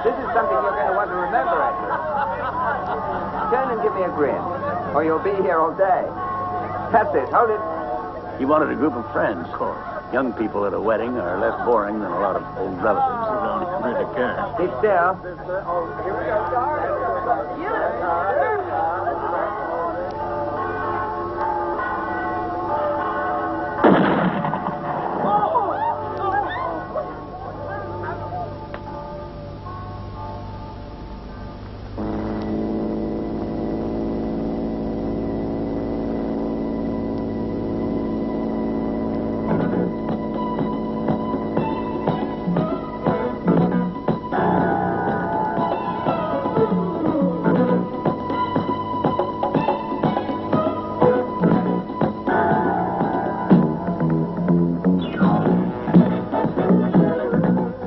This is something you're going to want to remember, Edgar. Turn and give me a grin, or you'll be here all day. That's it. Hold it. He wanted a group of friends. Of course. Young people at a wedding are less boring than a lot of old relatives who don't really care. Keep still.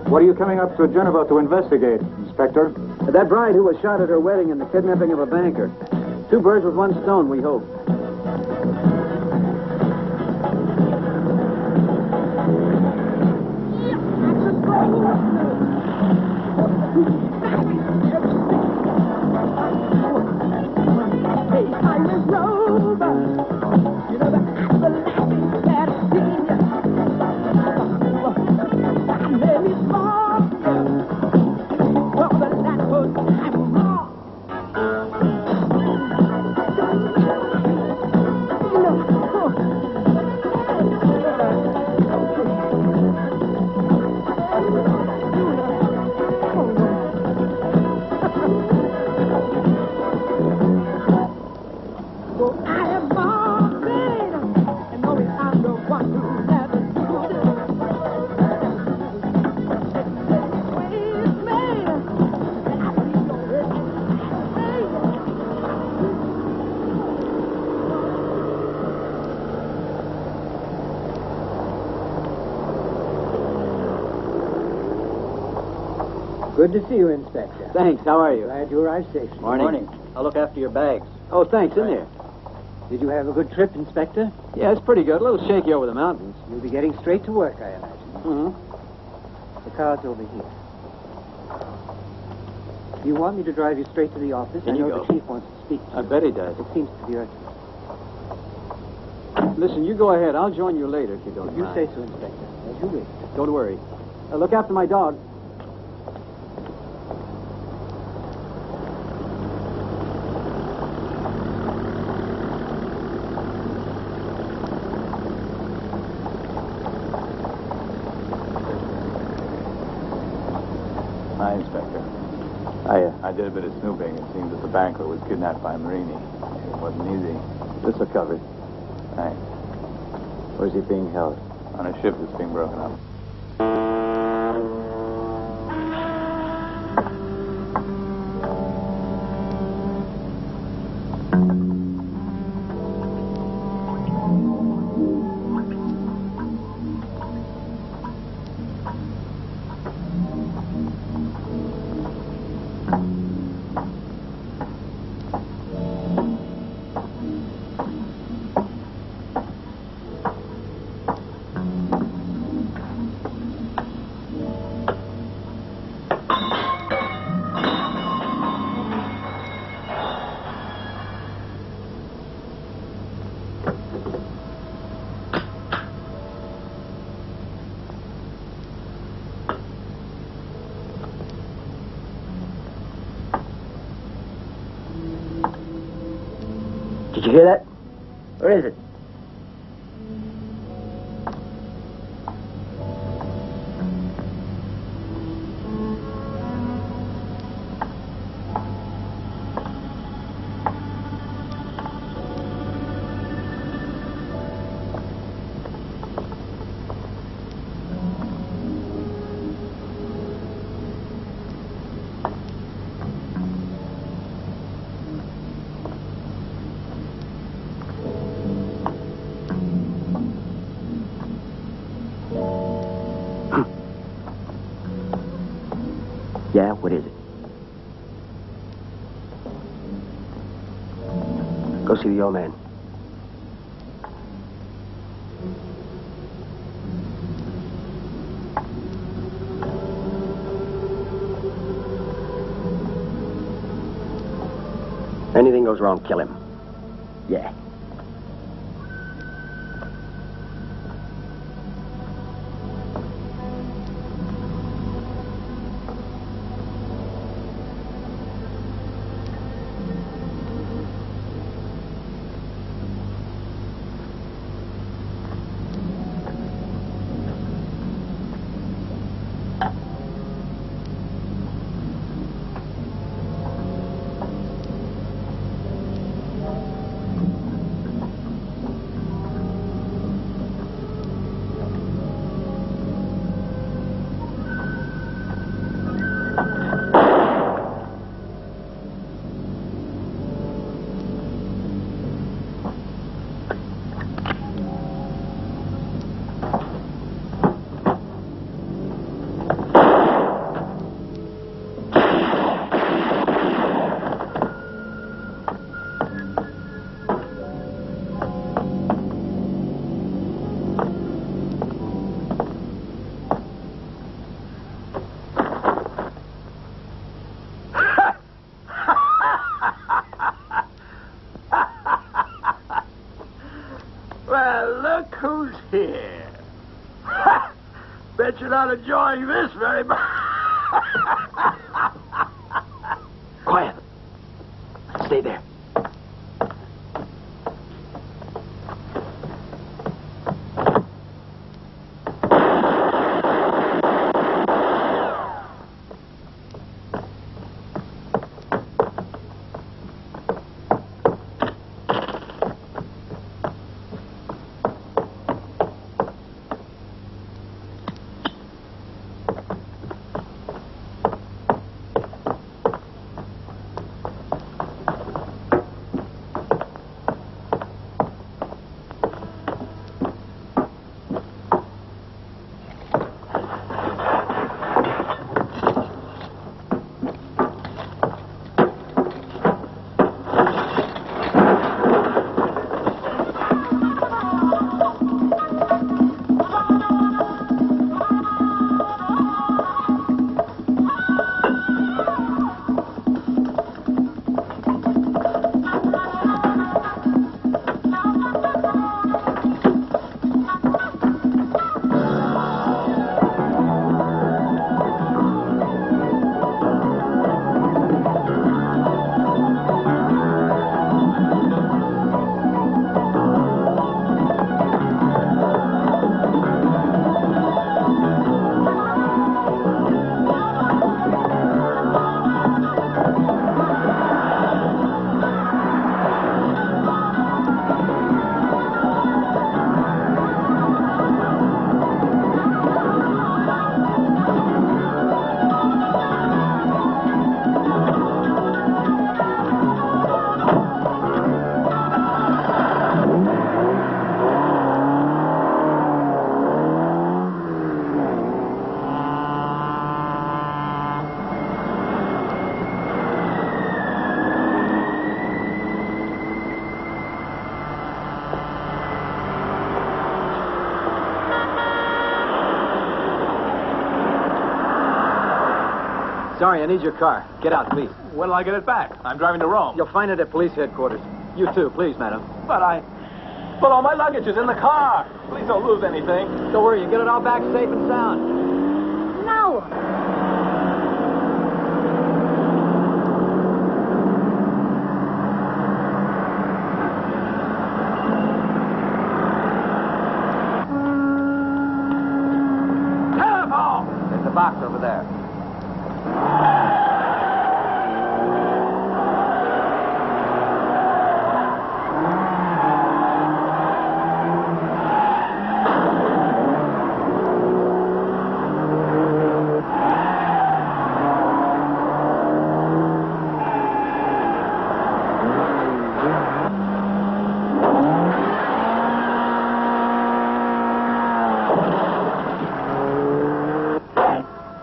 What are you coming up to Genoa to investigate, Inspector? That bride who was shot at her wedding and the kidnapping of a banker. 2 birds with 1 stone, we hope. Good to see you, Inspector. Thanks. How are you? Glad you arrived safely. Morning. I'll look after your bags. Oh, thanks. In there. Did you have a good trip, Inspector? Yeah, it's pretty good. A little shaky over the mountains. You'll be getting straight to work, I imagine. Mm-hmm. The car's over here. Do you want me to drive you straight to the office? There I you know go. the chief wants to speak to you. I bet he does. It seems to be urgent. Listen, you go ahead. I'll join you later if you don't If you mind. say so, Inspector. As you wish. Don't worry. Look after my dog. Hi, Inspector. I did a bit of snooping. It seems that the banker was kidnapped by Marini. It wasn't easy. This will cover it. Thanks. Where's he being held? On a ship that's being broken up. Did you hear that? Where is it? Yeah, what is it? Go see the old man. Anything goes wrong, kill him. Yeah. Here. Bet you're not enjoying this very much. Quiet. Stay there. Sorry, I need your car. Get out, please. When'll I get it back? I'm driving to Rome. You'll find it at police headquarters. You too, please, madam. But all my luggage is in the car. Please don't lose anything. Don't worry, you get it all back safe and sound. Now. Telephone! There's a box over there.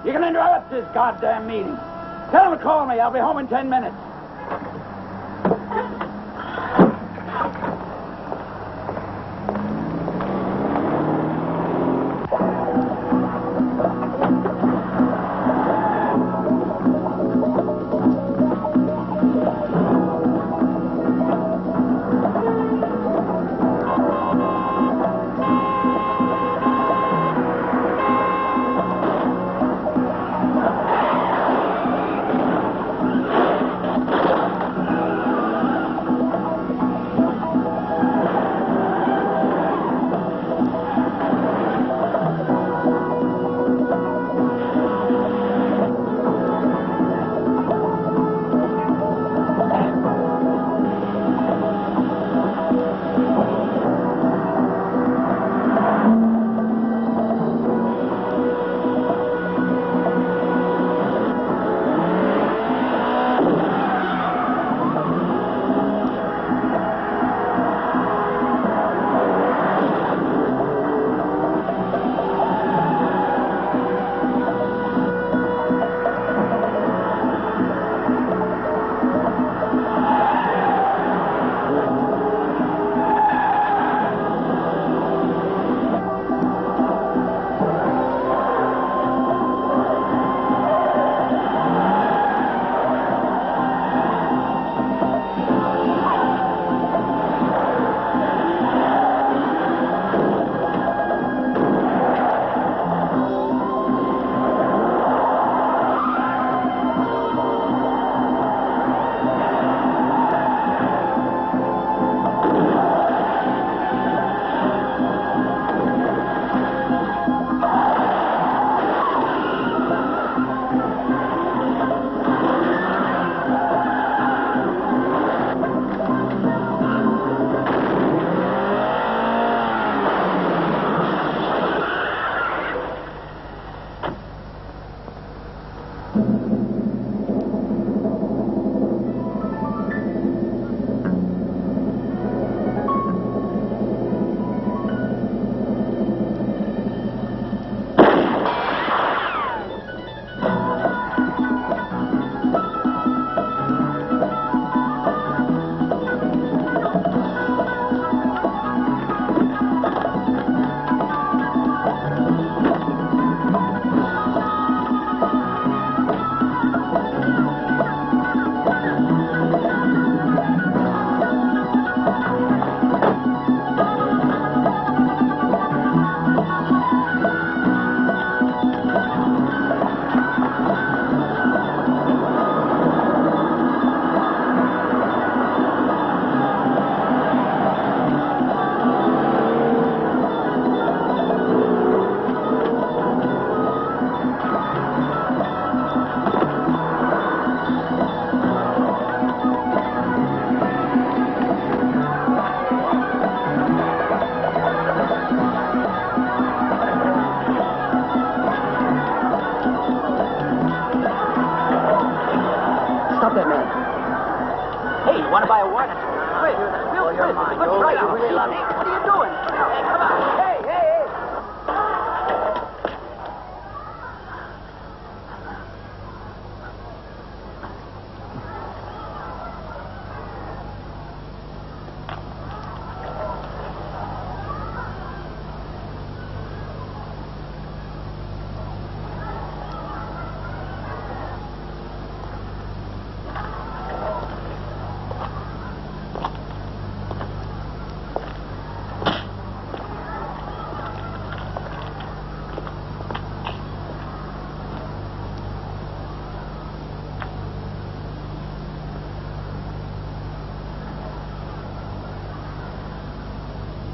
You can interrupt this goddamn meeting. Tell him to call me. I'll be home in 10 minutes. want to buy a what? Wait, Bill, you're mine. Go right. down. What are you doing? Hey, come on. Hey.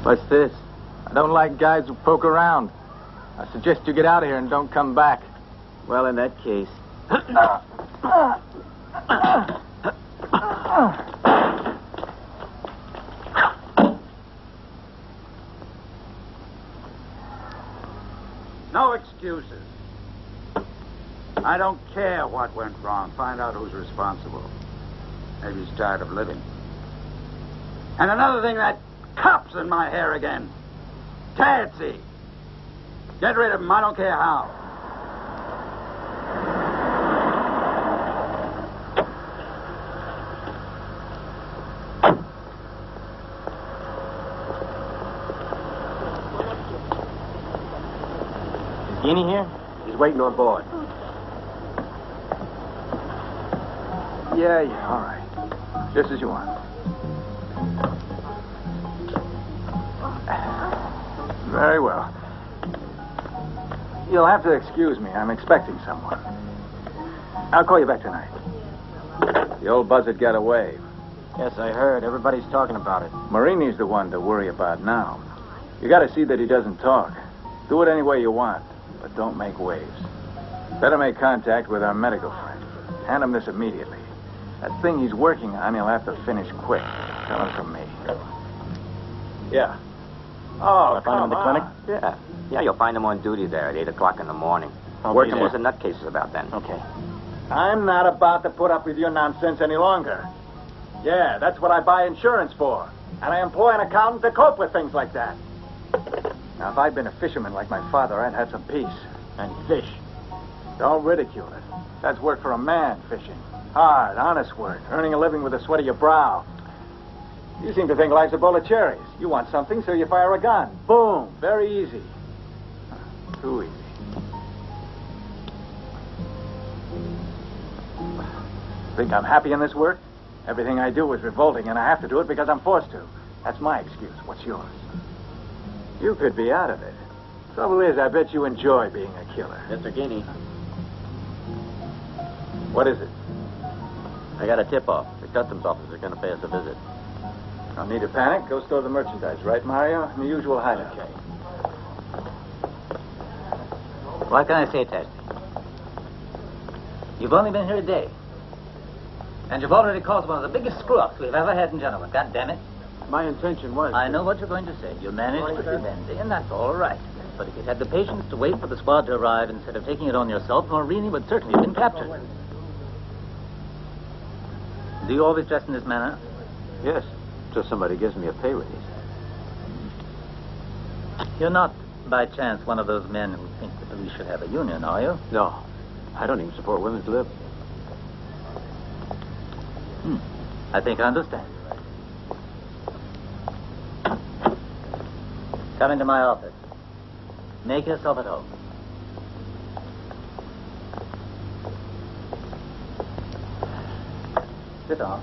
What's this? I don't like guys who poke around. I suggest you get out of here and don't come back. Well, in that case. No excuses. I don't care what went wrong. Find out who's responsible. Maybe he's tired of living. And another thing, that cop's in my hair again. Terzi. Get rid of him. I don't care how. Is Guinea here? He's waiting on board. Yeah, all right. Just as you want. Very well. You'll have to excuse me. I'm expecting someone. I'll call you back tonight. The old buzzard got away. Yes, I heard. Everybody's talking about it. Marini's the one to worry about now. You got to see that he doesn't talk. Do it any way you want, but don't make waves. Better make contact with our medical friend. Hand him this immediately. That thing he's working on, he'll have to finish quick. Tell him from me. Yeah. Oh, Find him in the clinic? Yeah. Yeah, you'll find him on duty there at 8 o'clock in the morning. I'll be Working there. with the nutcases about then. Okay. I'm not about to put up with your nonsense any longer. Yeah, that's what I buy insurance for. And I employ an accountant to cope with things like that. Now, if I'd been a fisherman like my father, I'd had some peace. And fish. Don't ridicule it. That's work for a man, fishing. Hard, honest work, earning a living with the sweat of your brow. You seem to think life's a bowl of cherries. You want something, so you fire a gun. Boom. Very easy. Too easy. Think I'm happy in this work? Everything I do is revolting, and I have to do it because I'm forced to. That's my excuse. What's yours? You could be out of it. Trouble is, I bet you enjoy being a killer. Mr. Guinea, What is it? I got a tip-off. The customs officer is going to pay us a visit. Don't need to panic. Go store the merchandise, right, Mario? In the usual hideout. Okay. What can I say, Terzi? You've only been here a day. And you've already caused one of the biggest screw-ups we've ever had in Genoa. God damn it. My intention was... I know what you're going to say. You managed to prevent it, and that's all right. But if you'd had the patience to wait for the squad to arrive instead of taking it on yourself, Morini would certainly have been captured. Do you always dress in this manner? Yes, till somebody gives me a pay raise. You're not, by chance, one of those men who think the police should have a union, are you? No, I don't even support women's lib. I think I understand. Come into my office. Make yourself at home. Sit down.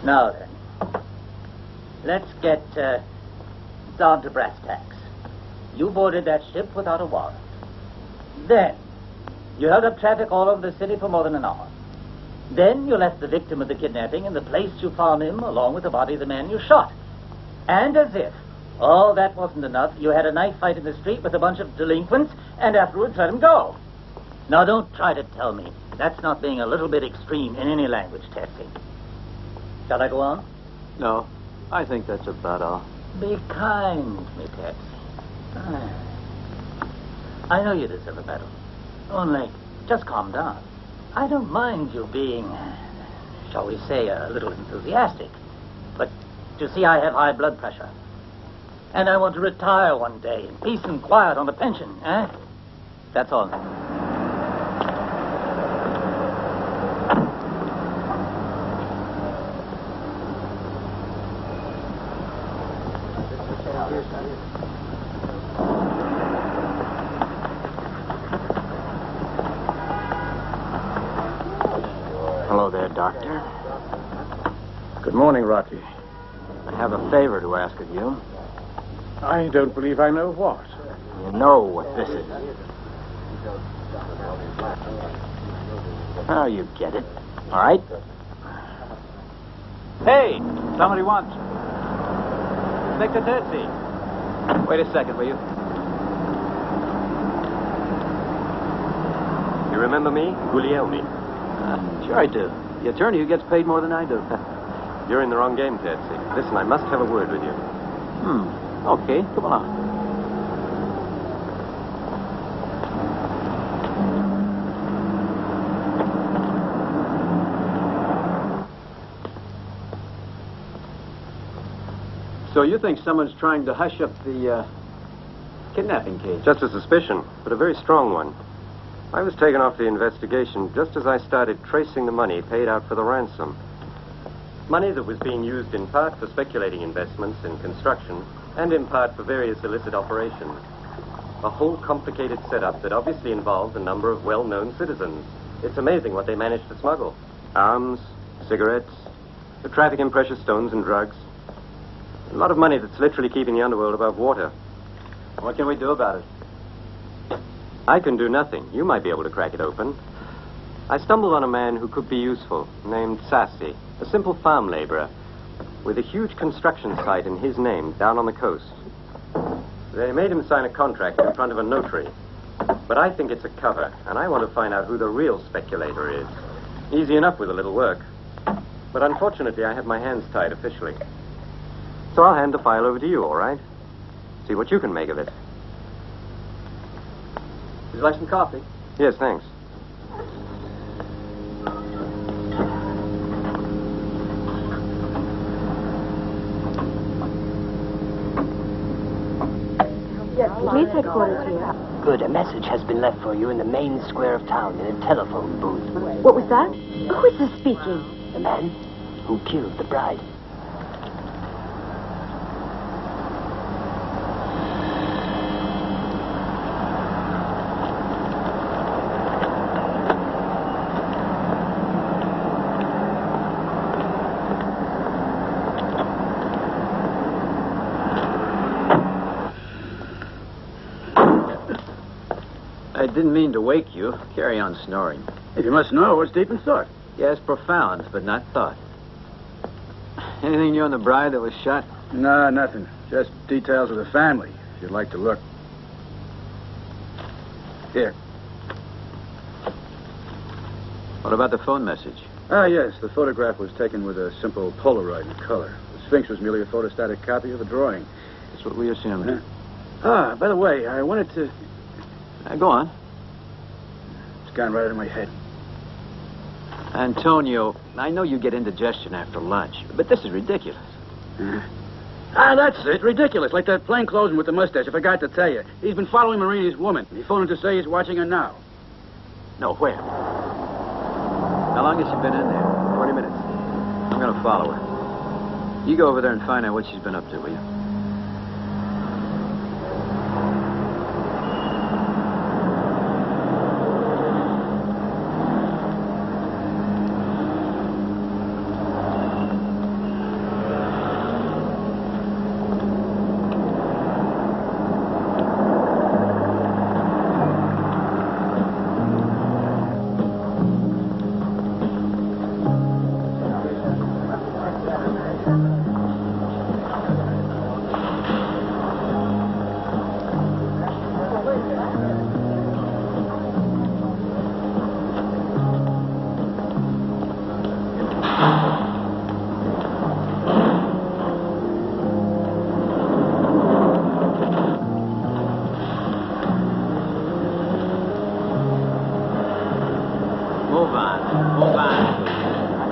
Now then, let's get down to brass tacks. You boarded that ship without a warrant. Then, you held up traffic all over the city for more than an hour. Then you left the victim of the kidnapping in the place you found him, along with the body of the man you shot. And as if all that wasn't enough, you had a knife fight in the street with a bunch of delinquents, and afterwards let him go. Now, don't try to tell me that's not being a little bit extreme in any language testing. Shall I go on? No, I think that's about all. Be kind to me, Terzi. I know you deserve a medal. Only, just calm down. I don't mind you being, shall we say, a little enthusiastic. But, you see, I have high blood pressure. And I want to retire one day in peace and quiet on a pension, eh? That's all. Hello there, Doctor. Good morning, Rocky. I have a favor to ask of you. I don't believe I know what. You know what this is. Oh, you get it. All right? Hey, somebody wants. Inspector Terzi. Wait a second, will you? You remember me? Guglielmi. Sure I do. The attorney who gets paid more than I do. You're in the wrong game, Terzi. Listen, I must have a word with you. Okay, come along. So you think someone's trying to hush up the kidnapping case? Just a suspicion, but a very strong one. I was taken off the investigation just as I started tracing the money paid out for the ransom. Money that was being used in part for speculating investments in construction and in part for various illicit operations. A whole complicated setup that obviously involved a number of well-known citizens. It's amazing what they managed to smuggle. Arms, cigarettes, the traffic in precious stones and drugs. A lot of money that's literally keeping the underworld above water. What can we do about it? I can do nothing. You might be able to crack it open. I stumbled on a man who could be useful, named Sassi, a simple farm laborer, with a huge construction site in his name down on the coast. They made him sign a contract in front of a notary. But I think it's a cover, and I want to find out who the real speculator is. Easy enough with a little work. But unfortunately, I have my hands tied officially. So I'll hand the file over to you, all right? See what you can make of it. Would you like some coffee? Yes, thanks. Police headquarters here. Good. A message has been left for you in the main square of town in a telephone booth. What was that? Who is this speaking? The man who killed the bride. I didn't mean to wake you. Carry on snoring. If you must know, what's deep in thought? Yes, profound, but not thought. Anything new on the bride that was shot? No, nothing. Just details of the family, if you'd like to look. Here. What about the phone message? Ah, yes. The photograph was taken with a simple Polaroid in color. The Sphinx was merely a photostatic copy of a drawing. That's what we assumed. Yeah. Ah, by the way, I wanted to... Go on. It's gone right out of my head. Antonio, I know you get indigestion after lunch, but this is ridiculous. Ah, that's it. Ridiculous. Like that plainclothesman with the mustache. I forgot to tell you. He's been following Marini's woman. He phoned in to say he's watching her now. No, where? How long has she been in there? 20 minutes. I'm going to follow her. You go over there and find out what she's been up to, will you?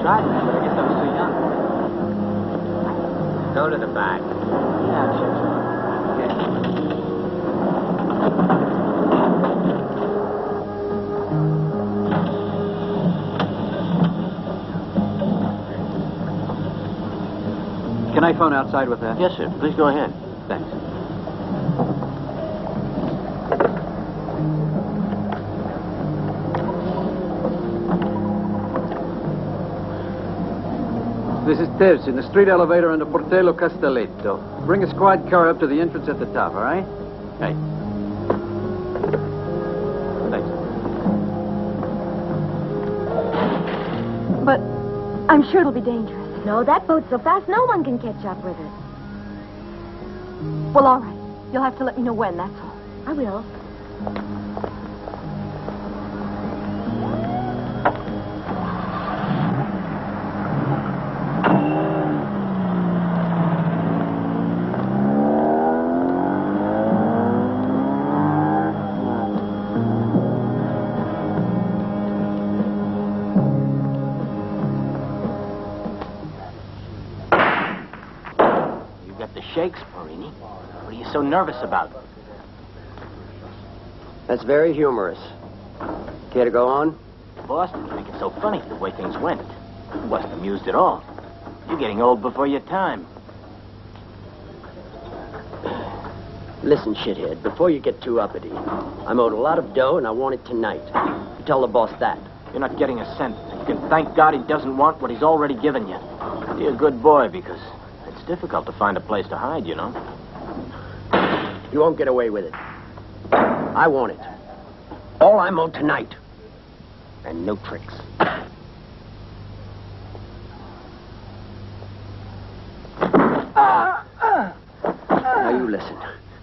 Right, but I guess I was too young. Go to the back. Yeah, sure. Can I phone outside with that? Yes, sir. Please go ahead. Thanks. This is Terzi in the street elevator under Portello Castelletto. Bring a squad car up to the entrance at the top, all right? Hey. Thanks. But I'm sure it'll be dangerous. No, that boat's so fast no one can catch up with it. Well, all right. You'll have to let me know when, that's all. I will. Shakes, Marini. What are you so nervous about? That's very humorous. Care to go on? Boss didn't think it's so funny the way things went. He wasn't amused at all. You're getting old before your time. Listen, shithead, before you get too uppity, I'm owed a lot of dough and I want it tonight. You tell the boss that. You're not getting a cent. You can thank God he doesn't want what he's already given you. Be a good boy, because it's difficult to find a place to hide, you know. You won't get away with it. I want it. All I'm owed tonight. And no tricks. Now you listen.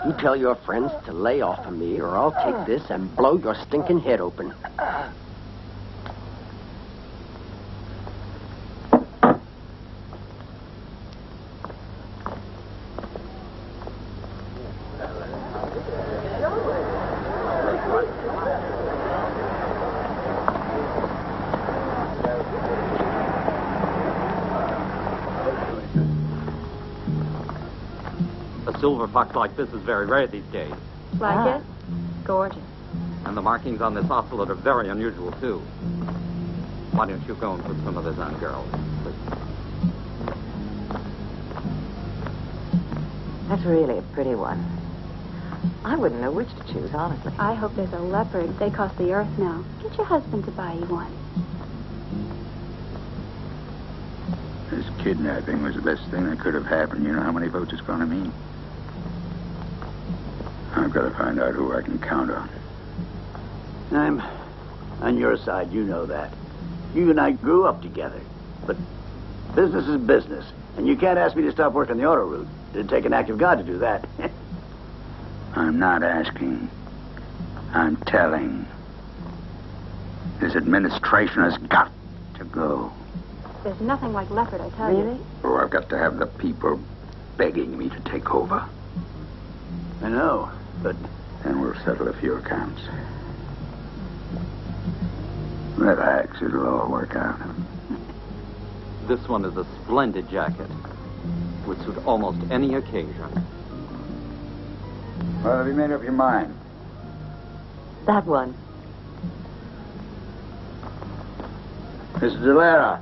You tell your friends to lay off of me or I'll take this and blow your stinking head open. A silver fox like this is very rare these days. Like it? Gorgeous. And the markings on this oscillate are very unusual, too. Why don't you go and put some of this on, girls? That's really a pretty one. I wouldn't know which to choose, honestly. I hope there's a leopard. They cost the earth now. Get your husband to buy you one. This kidnapping was the best thing that could have happened. You know how many votes it's going to mean? I've got to find out who I can count on. I'm on your side, you know that. You and I grew up together. But business is business. And you can't ask me to stop working the auto route. It'd take an act of God to do that. I'm not asking. I'm telling. This administration has got to go. There's nothing like leopard, I tell you. Really? Or I've got to have the people begging me to take over. I know, but... Then we'll settle a few accounts. Relax, it'll all work out. This one is a splendid jacket. Would suit almost any occasion. Well, have you made up your mind? That one. Mr. Delera.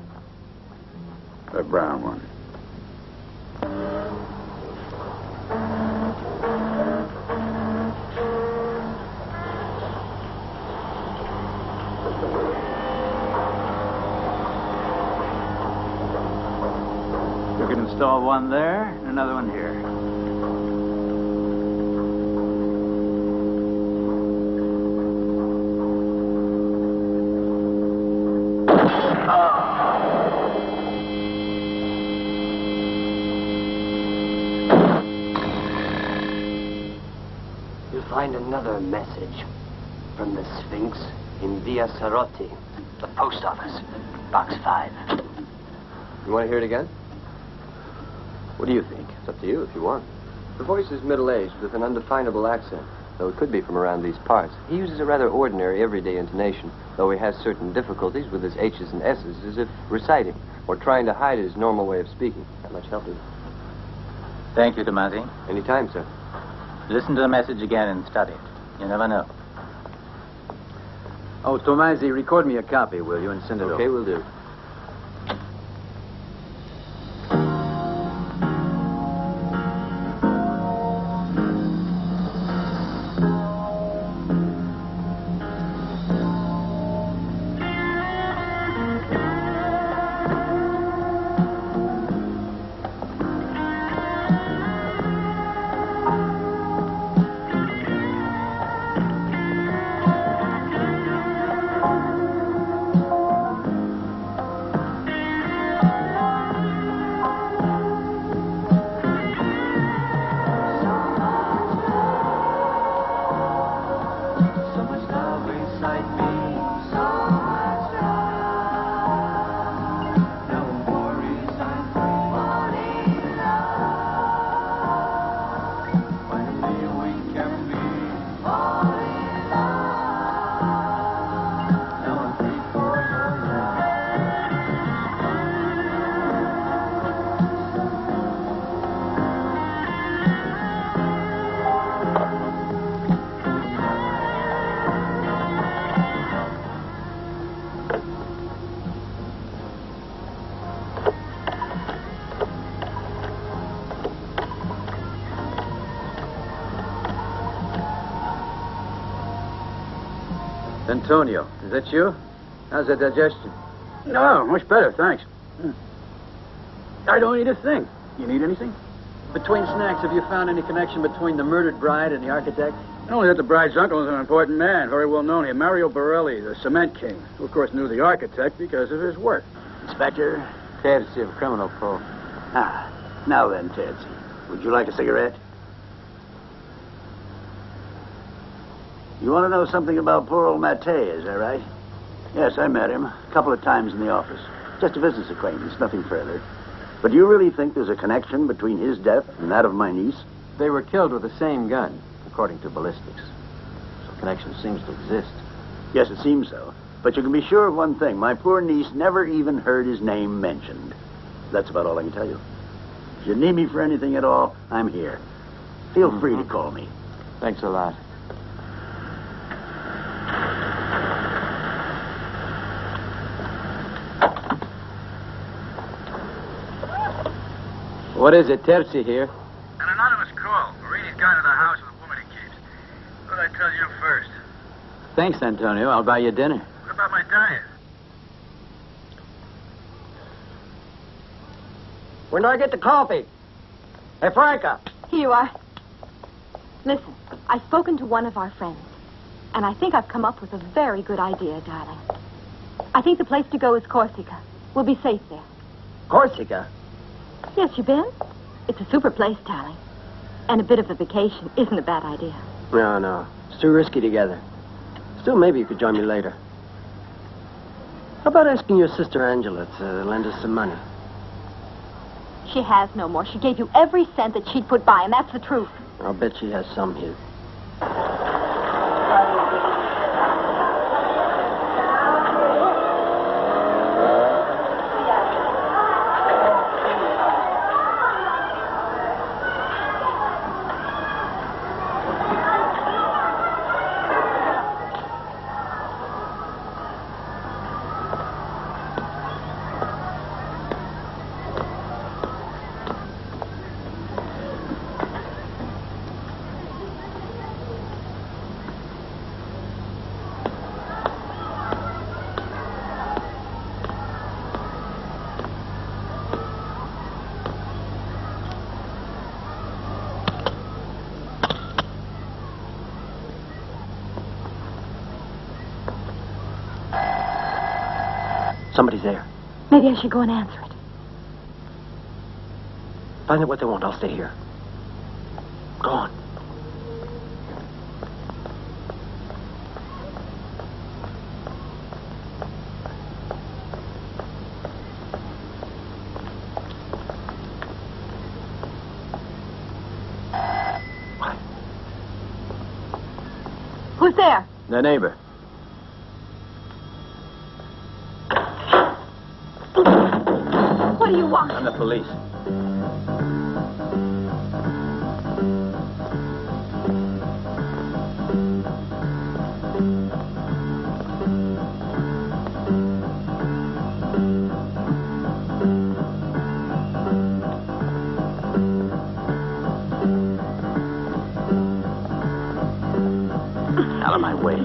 The brown one. You can install one there and another one here. Find another message from the Sphinx in Via Sarotti, the post office, box 5. You want to hear it again? What do you think? It's up to you if you want. The voice is middle-aged with an undefinable accent. though it could be from around these parts. He uses a rather ordinary, everyday intonation, though he has certain difficulties with his H's and S's, as if reciting or trying to hide his normal way of speaking. Not much help, is it? Thank you, Tomasi. Any time, sir. Listen to the message again and study it. You never know. Oh, Tomasi, record me a copy, will you, and send it over. Okay, will do. Antonio, is that you? How's the digestion? No, much better, thanks. I don't need a thing. You need anything? Between snacks, have you found any connection between the murdered bride and the architect? Only that the bride's uncle is an important man, very well known here, Mario Borelli, the cement king, who, of course, knew the architect because of his work. Inspector? Terzi of Criminal Patrol. Ah, now then, Terzi, would you like a cigarette? You want to know something about poor old Matte, is that right? Yes, I met him a couple of times in the office. Just a business acquaintance, nothing further. But do you really think there's a connection between his death and that of my niece? They were killed with the same gun, according to ballistics. So connection seems to exist. Yes, it seems so. But you can be sure of one thing. My poor niece never even heard his name mentioned. That's about all I can tell you. If you need me for anything at all, I'm here. Feel free to call me. Thanks a lot. What is it, Terzi here? An anonymous call. Marini's gone to the house with a woman he keeps. Thought I'd tell you first. Thanks, Antonio. I'll buy you dinner. What about my diet? When do I get the coffee? Hey, Franco. Here you are. Listen, I've spoken to one of our friends, and I think I've come up with a very good idea, darling. I think the place to go is Corsica. We'll be safe there. Corsica? Yes, you been? It's a super place, darling. And a bit of a vacation isn't a bad idea. No. It's too risky together. Still, maybe you could join me later. How about asking your sister Angela to lend us some money? She has no more. She gave you every cent that she'd put by, and that's the truth. I'll bet she has some here. Somebody's there. Maybe I should go and answer it. Find out what they want. I'll stay here. Go on. Who's there? The neighbor. What do you want? I'm the police. Out of my way.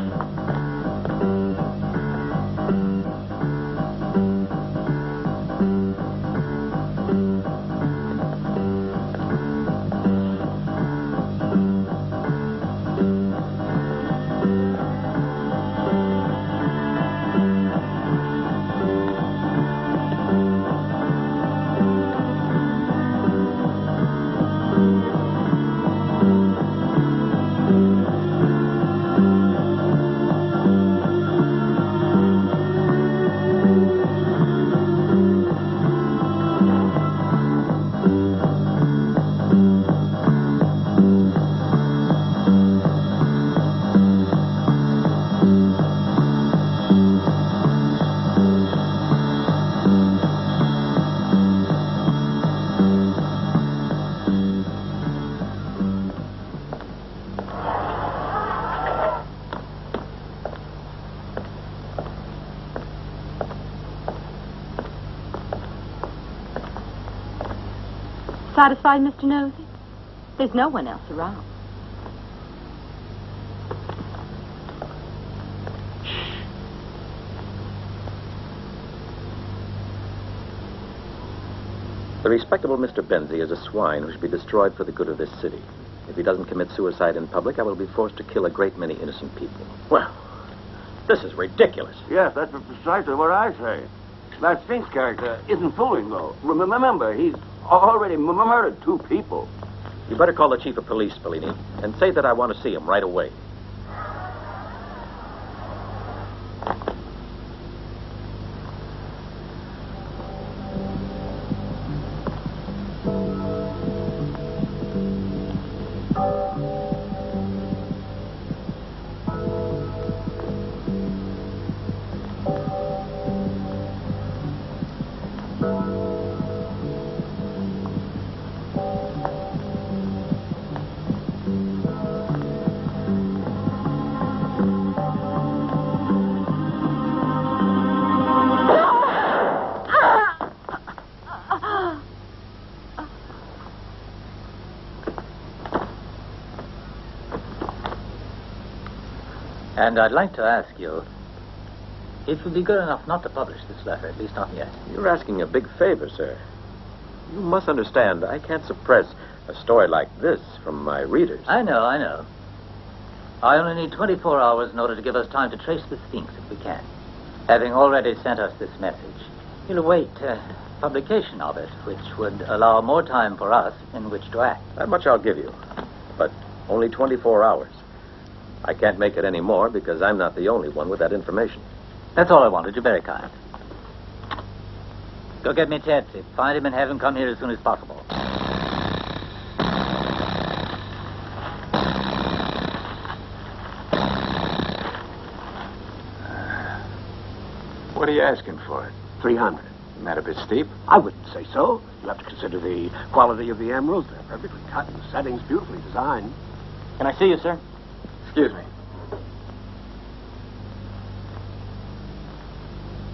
Satisfied, Mr. Nosey? There's no one else around. The respectable Mr. Benzie is a swine who should be destroyed for the good of this city. If he doesn't commit suicide in public, I will be forced to kill a great many innocent people. Well, this is ridiculous. Yes, that's precisely what I say. That Sphinx character isn't fooling, though. Remember, he's already murdered 2 people. You better call the chief of police, Bellini, and say that I want to see him right away. And I'd like to ask you if you'd be good enough not to publish this letter, at least not yet. You're asking a big favor, sir. You must understand, I can't suppress a story like this from my readers. I know. I only need 24 hours in order to give us time to trace the Sphinx if we can. Having already sent us this message, you'll await publication of it, which would allow more time for us in which to act. That much I'll give you, but only 24 hours. I can't make it any more because I'm not the only one with that information. That's all I wanted. You're very kind. Go get me Terzi. Find him and have him come here as soon as possible. What are you asking for it? 300. Isn't that a bit steep? I wouldn't say so. You have to consider the quality of the emeralds. They're perfectly cut and the settings beautifully designed. Can I see you, sir? Excuse me.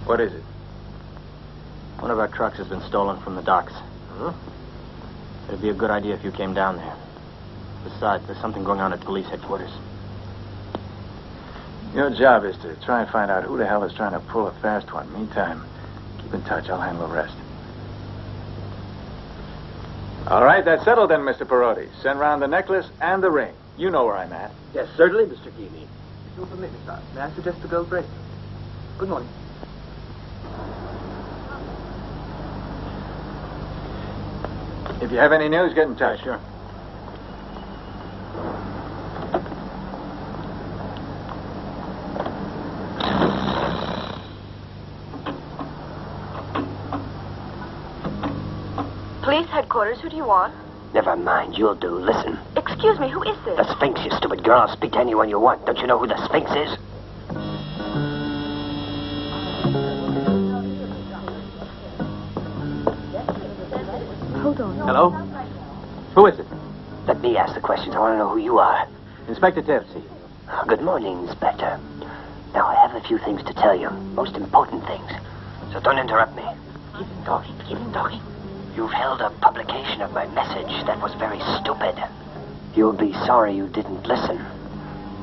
What is it? One of our trucks has been stolen from the docks. Huh? It'd be a good idea if you came down there. Besides, there's something going on at police headquarters. Your job is to try and find out who the hell is trying to pull a fast one. Meantime, keep in touch. I'll handle the rest. All right, that's settled then, Mr. Perotti. Send round the necklace and the ring. You know where I'm at. Yes, certainly, Mr. Keeney. If you'll permit me, sir, may I suggest a gold bracelet? Good morning. If you have any news, get in touch. Sure. Police headquarters, who do you want? Never mind, you'll do. Listen. Excuse me, who is this? The Sphinx, you stupid you're allowed to speak to anyone you want. Don't you know who the Sphinx is? Hold on. Hello? Who is it? Let me ask the questions. I want to know who you are. Inspector Terzi. Good morning, Inspector. Now, I have a few things to tell you. Most important things. So don't interrupt me. Keep him talking. Keep him talking. You've held a publication of my message. That was very stupid. You'll be sorry you didn't listen.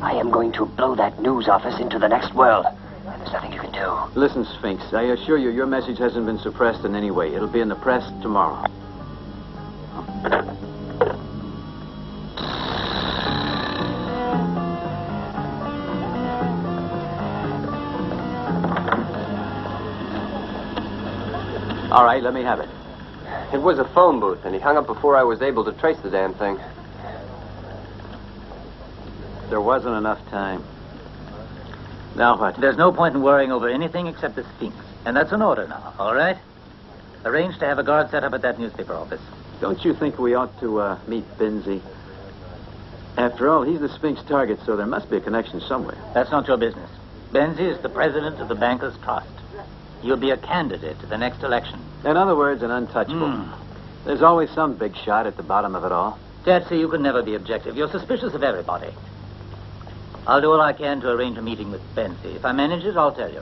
I am going to blow that news office into the next world. And there's nothing you can do. Listen, Sphinx, I assure you your message hasn't been suppressed in any way. It'll be in the press tomorrow. All right, let me have it. It was a phone booth, and he hung up before I was able to trace the damn thing. There wasn't enough time. Now what? There's no point in worrying over anything except the Sphinx. And that's an order now, all right? Arrange to have a guard set up at that newspaper office. Don't you think we ought to meet Benzie? After all, he's the Sphinx target, so there must be a connection somewhere. That's not your business. Benzie is the president of the Bankers' Trust. You'll be a candidate to the next election. In other words, an untouchable. There's always some big shot at the bottom of it all. Terzi, you can never be objective. You're suspicious of everybody. I'll do all I can to arrange a meeting with Benzie. If I manage it, I'll tell you.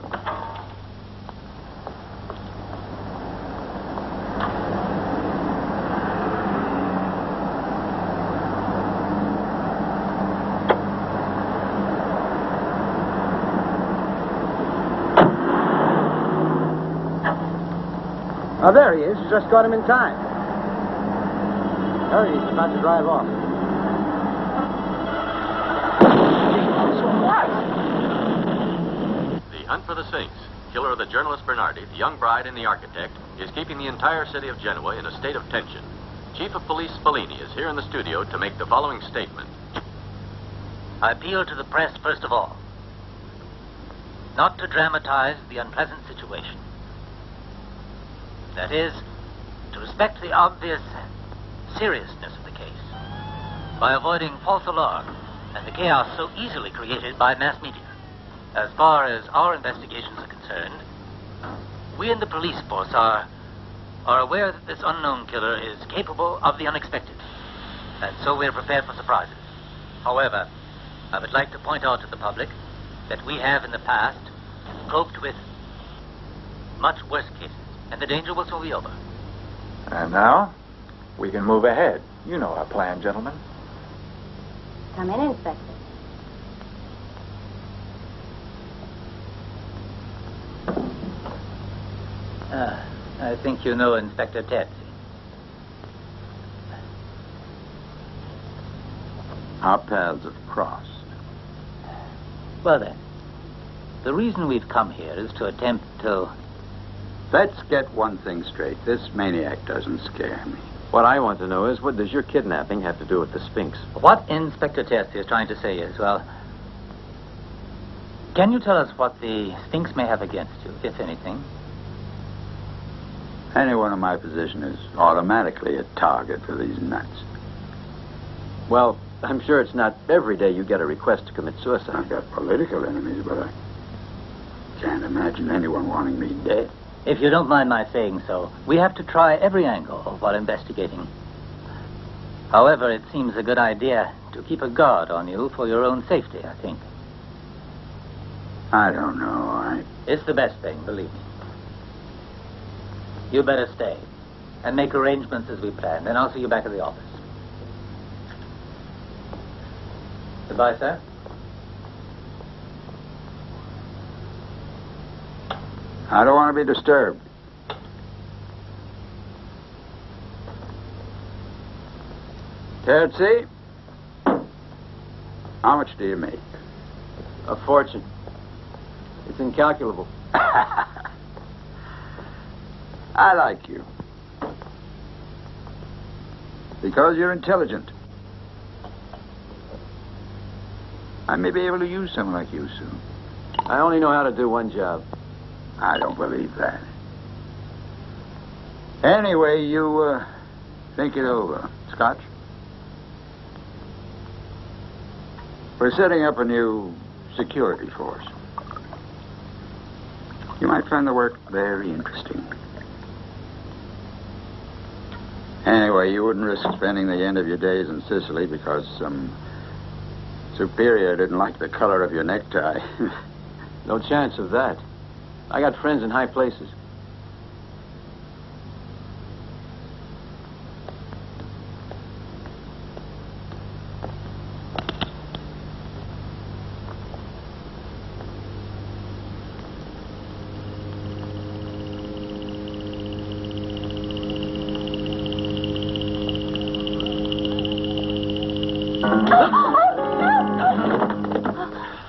Oh, there he is. You just got him in time. Hurry, he's about to drive off. The hunt for the Sphinx, killer of the journalist Bernardi, the young bride, and the architect, is keeping the entire city of Genoa in a state of tension. Chief of Police Spallini is here in the studio to make the following statement. I appeal to the press, first of all, not to dramatize the unpleasant situation. That is, to respect the obvious seriousness of the case by avoiding false alarm and the chaos so easily created by mass media. As far as our investigations are concerned, we in the police force are aware that this unknown killer is capable of the unexpected, and so we're prepared for surprises. However, I would like to point out to the public that we have in the past coped with much worse cases, and the danger will soon be over. And now, we can move ahead. You know our plan, gentlemen. Come in, Inspector. I think you know Inspector Terzi. Our paths have crossed. Well then, the reason we've come here is to attempt to... Let's get one thing straight. This maniac doesn't scare me. What I want to know is, what does your kidnapping have to do with the Sphinx? What Inspector Terzi is trying to say is, well, can you tell us what the Sphinx may have against you, if anything? Anyone in my position is automatically a target for these nuts. Well, I'm sure it's not every day you get a request to commit suicide. I've got political enemies, but I can't imagine anyone wanting me dead. If you don't mind my saying so, we have to try every angle while investigating. However, it seems a good idea to keep a guard on you for your own safety, I think. I don't know. It's the best thing, believe me. You better stay and make arrangements as we planned, and I'll see you back at the office. Goodbye, sir. I don't want to be disturbed. Terzi, how much do you make? A fortune. It's incalculable. I like you. Because you're intelligent. I may be able to use someone like you soon. I only know how to do one job. I don't believe that. Anyway, you think it over. Scotch? We're setting up a new security force. You might find the work very interesting. Anyway, you wouldn't risk spending the end of your days in Sicily because some superior didn't like the color of your necktie. No chance of that. I got friends in high places.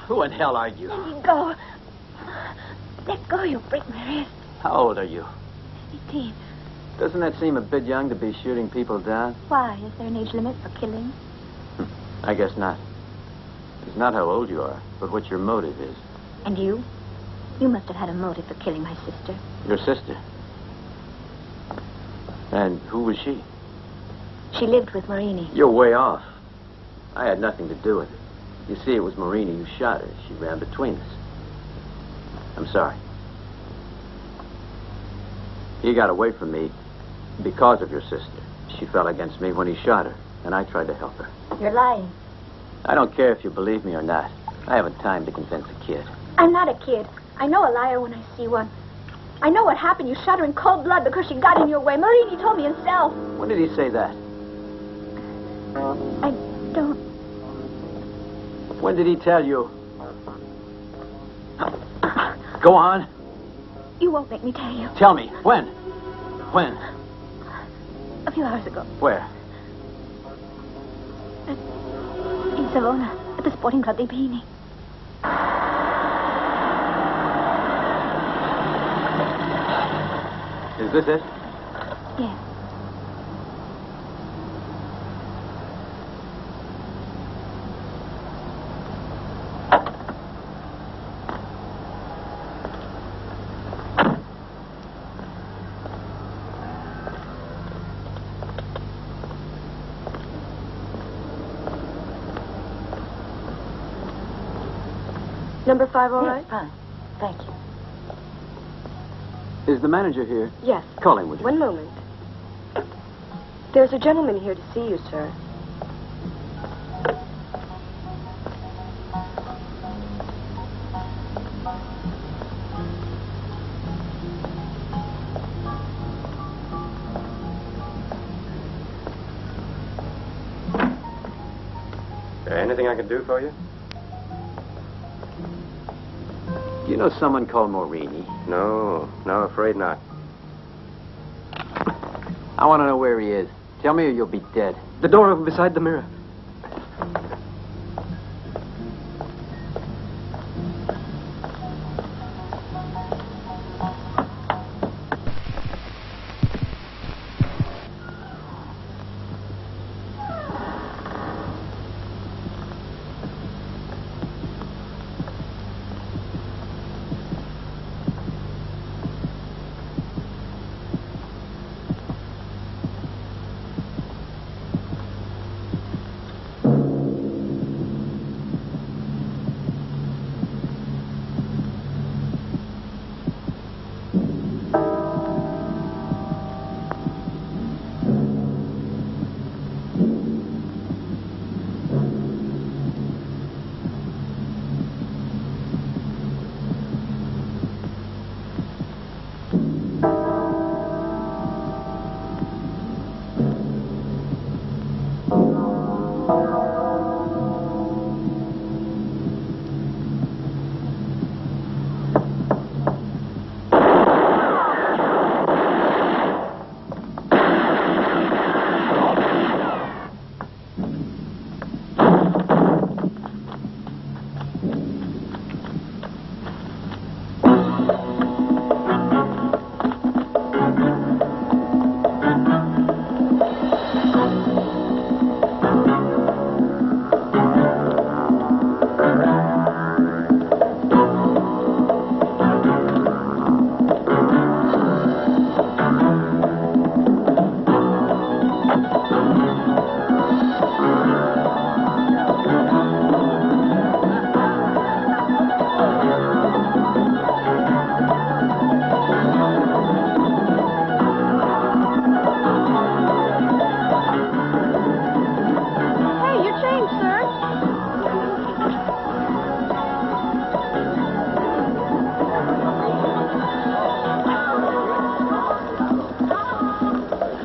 Who in hell are you? Let me go. Let go, you break my wrist. How old are you? 18. Doesn't that seem a bit young to be shooting people down? Why? Is there an age limit for killing? I guess not. It's not how old you are, but what your motive is. And you? You must have had a motive for killing my sister. Your sister? And who was she? She lived with Marini. You're way off. I had nothing to do with it. You see, it was Marini who shot her. She ran between us. I'm sorry. He got away from me because of your sister. She fell against me when he shot her, and I tried to help her. You're lying. I don't care if you believe me or not. I haven't time to convince a kid. I'm not a kid. I know a liar when I see one. I know what happened. You shot her in cold blood because she got in your way. Marini told me himself. When did he say that? I don't... When did he tell you? Go on. You won't make me tell you. Tell me. When? When? A few hours ago. Where? In Savona, at the Sporting Club dei Pini. Is this it? Yes. Number 5 all right? Yes, fine. Thank you. Is the manager here? Yes. Call him, would you? One moment. There's a gentleman here to see you, sir. Anything I can do for you? You know someone called Marini? No, afraid not. I want to know where he is. Tell me or you'll be dead. The door over beside the mirror.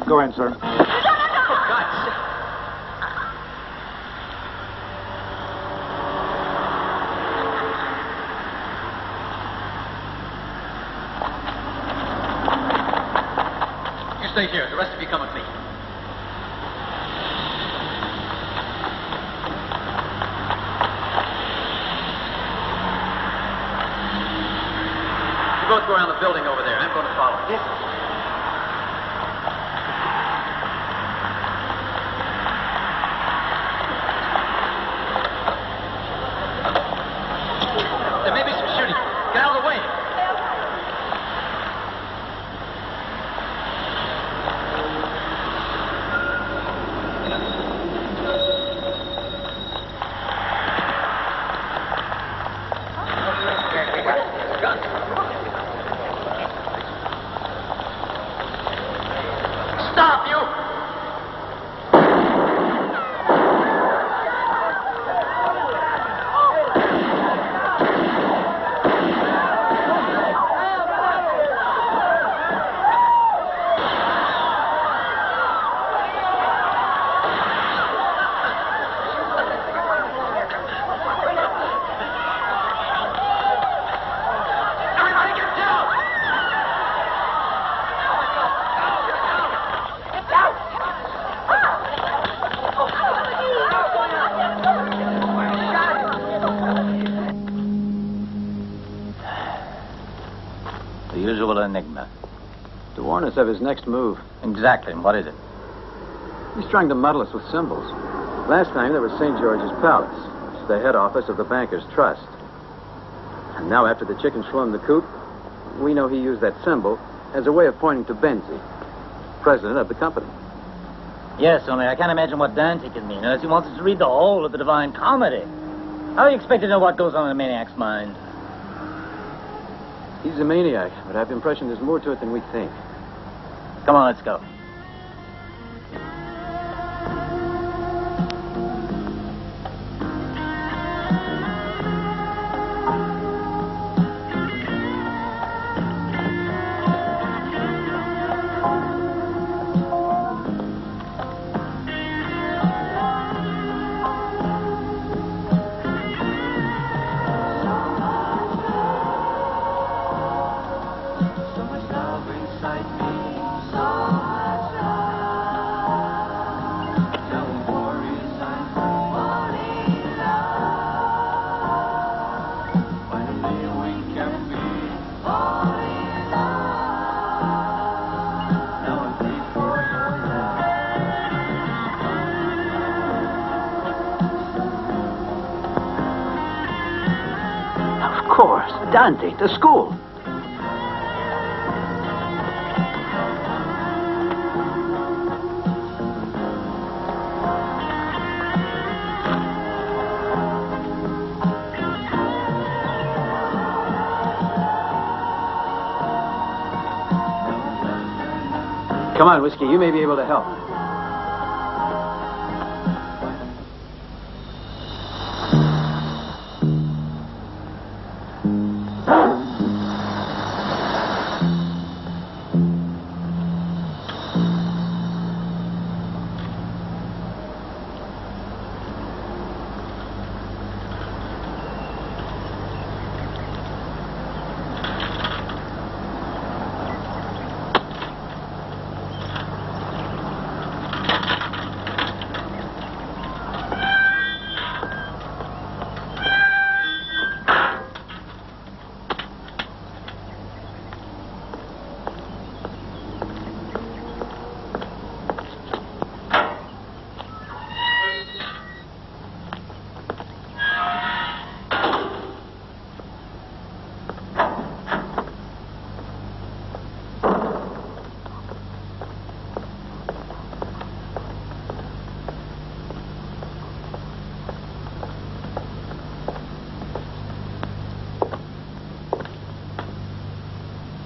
Go in, sir. You stay here. The rest of you come with me. You both go around the building over there. I'm going to follow. Yes. There may be some shooting. Get out of the way. Stop, you! Everybody get down! The usual enigma. To warn us of his next move. Exactly. And what is it? He's trying to muddle us with symbols. Last time there was St. George's Palace, which is the head office of the Bankers Trust. And now after the chicken schwung the coop, we know he used that symbol as a way of pointing to Benzi, president of the company. Yes, only I can't imagine what Dante can mean unless he wants us to read the whole of the Divine Comedy. How do you expect to know what goes on in a maniac's mind? He's a maniac, but I have the impression there's more to it than we think. Come on, let's go. Of course, Dante, the school. Come on, Whiskey, you may be able to help.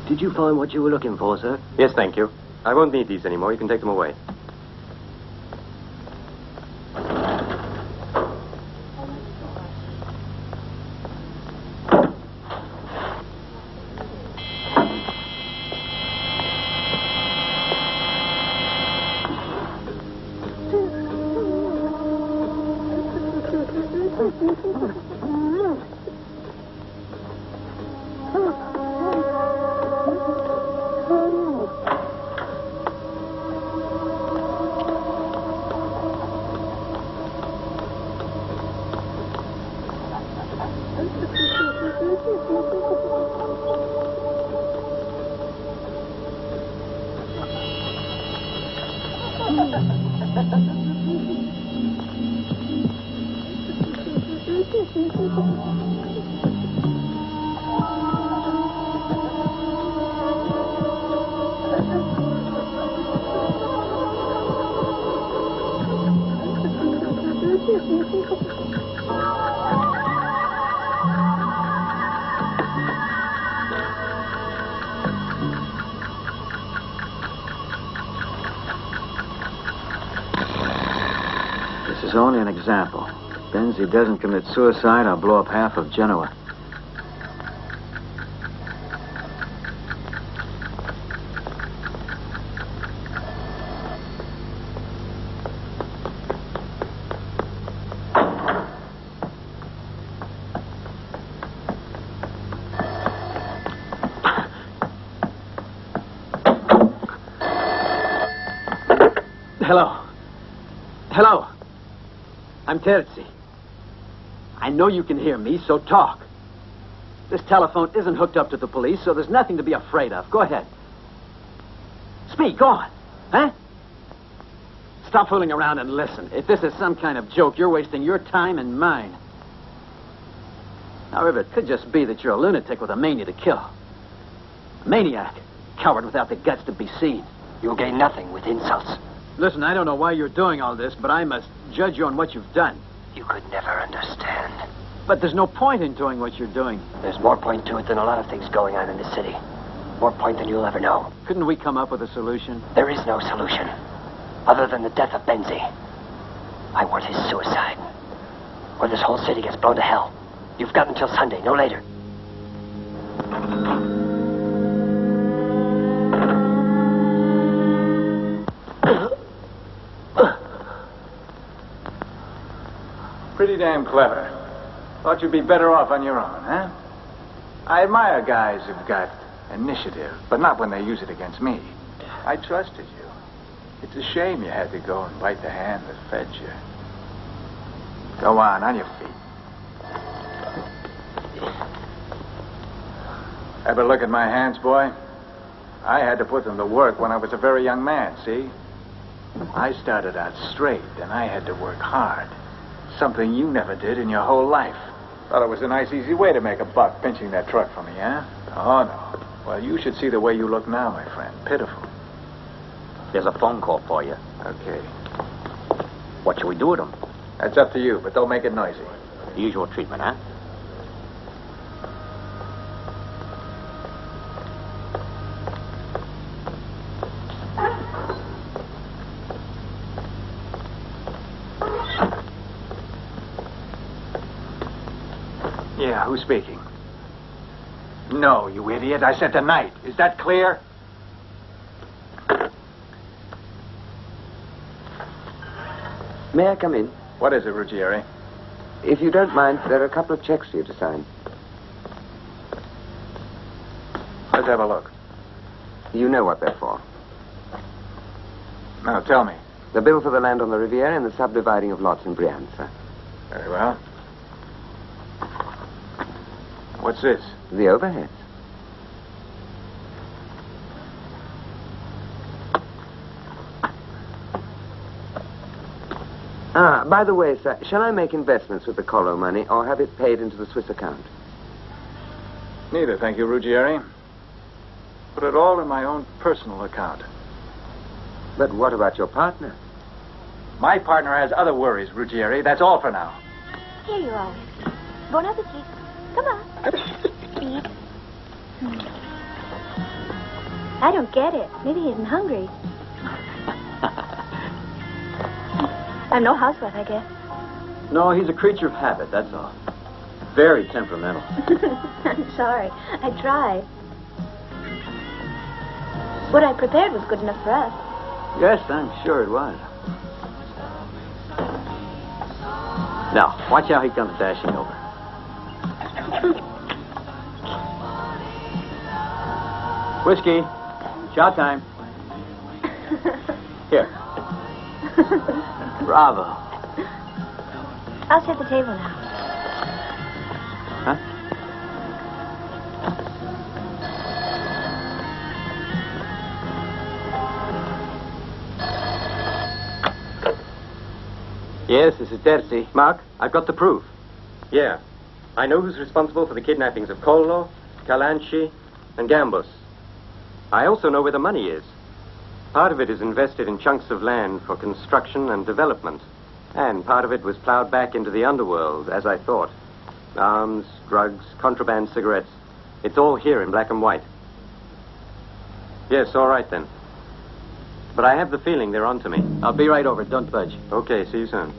Did you find what you were looking for, sir? Yes, thank you. I won't need these anymore. You can take them away. This is only an example. Benzi doesn't commit suicide, I'll blow up half of Genoa. Hello. Hello. I'm Terzi. I know you can hear me, so talk. This telephone isn't hooked up to the police, so there's nothing to be afraid of. Go ahead. Speak, go on. Huh? Stop fooling around and listen. If this is some kind of joke, you're wasting your time and mine. However, it could just be that you're a lunatic with a mania to kill. A maniac. Coward without the guts to be seen. You'll gain nothing with insults. Listen, I don't know why you're doing all this, but I must judge you on what you've done. You could never understand. But there's no point in doing what you're doing. There's more point to it than a lot of things going on in this city. More point than you'll ever know. Couldn't we come up with a solution? There is no solution. Other than the death of Benzi. I want his suicide. Or this whole city gets blown to hell. You've got until Sunday, no later. Pretty damn clever. Thought you'd be better off on your own, huh? I admire guys who've got initiative, but not when they use it against me. I trusted you. It's a shame you had to go and bite the hand that fed you. Go on your feet. Ever look at my hands, boy? I had to put them to work when I was a very young man, see? I started out straight, and I had to work hard. Something you never did in your whole life. Thought it was a nice, easy way to make a buck pinching that truck for me, huh? Oh, no. Well, you should see the way you look now, my friend. Pitiful. There's a phone call for you. Okay. What should we do with him? That's up to you, but don't make it noisy. The usual treatment, huh? Yeah, who's speaking? No, you idiot. I said tonight. Is that clear? May I come in? What is it, Ruggieri? If you don't mind, there are a couple of checks for you to sign. Let's have a look. You know what they're for. Now, tell me. The bill for the land on the Riviera and the subdividing of lots in Brianza. Very well. What's this? The overhead. By the way, sir, shall I make investments with the Corrà money or have it paid into the Swiss account? Neither, thank you, Ruggieri. Put it all in my own personal account. But what about your partner? My partner has other worries, Ruggieri. That's all for now. Here you are. Bon appetit. Come on. Eat. I don't get it. Maybe he isn't hungry. I'm no housewife, I guess. No, he's a creature of habit, that's all. Very temperamental. I'm sorry. I tried. What I prepared was good enough for us. Yes, I'm sure it was. Now, watch how he comes dashing over. Whiskey. Shot time. Here. Bravo. I'll set the table now. Huh? Yes, this is Terzi. Mark, I've got the proof. Yeah. I know who's responsible for the kidnappings of Collo, Calanci, and Gambus. I also know where the money is. Part of it is invested in chunks of land for construction and development. And part of it was plowed back into the underworld, as I thought. Arms, drugs, contraband cigarettes. It's all here in black and white. Yes, all right then. But I have the feeling they're onto me. I'll be right over. Don't budge. Okay, see you soon.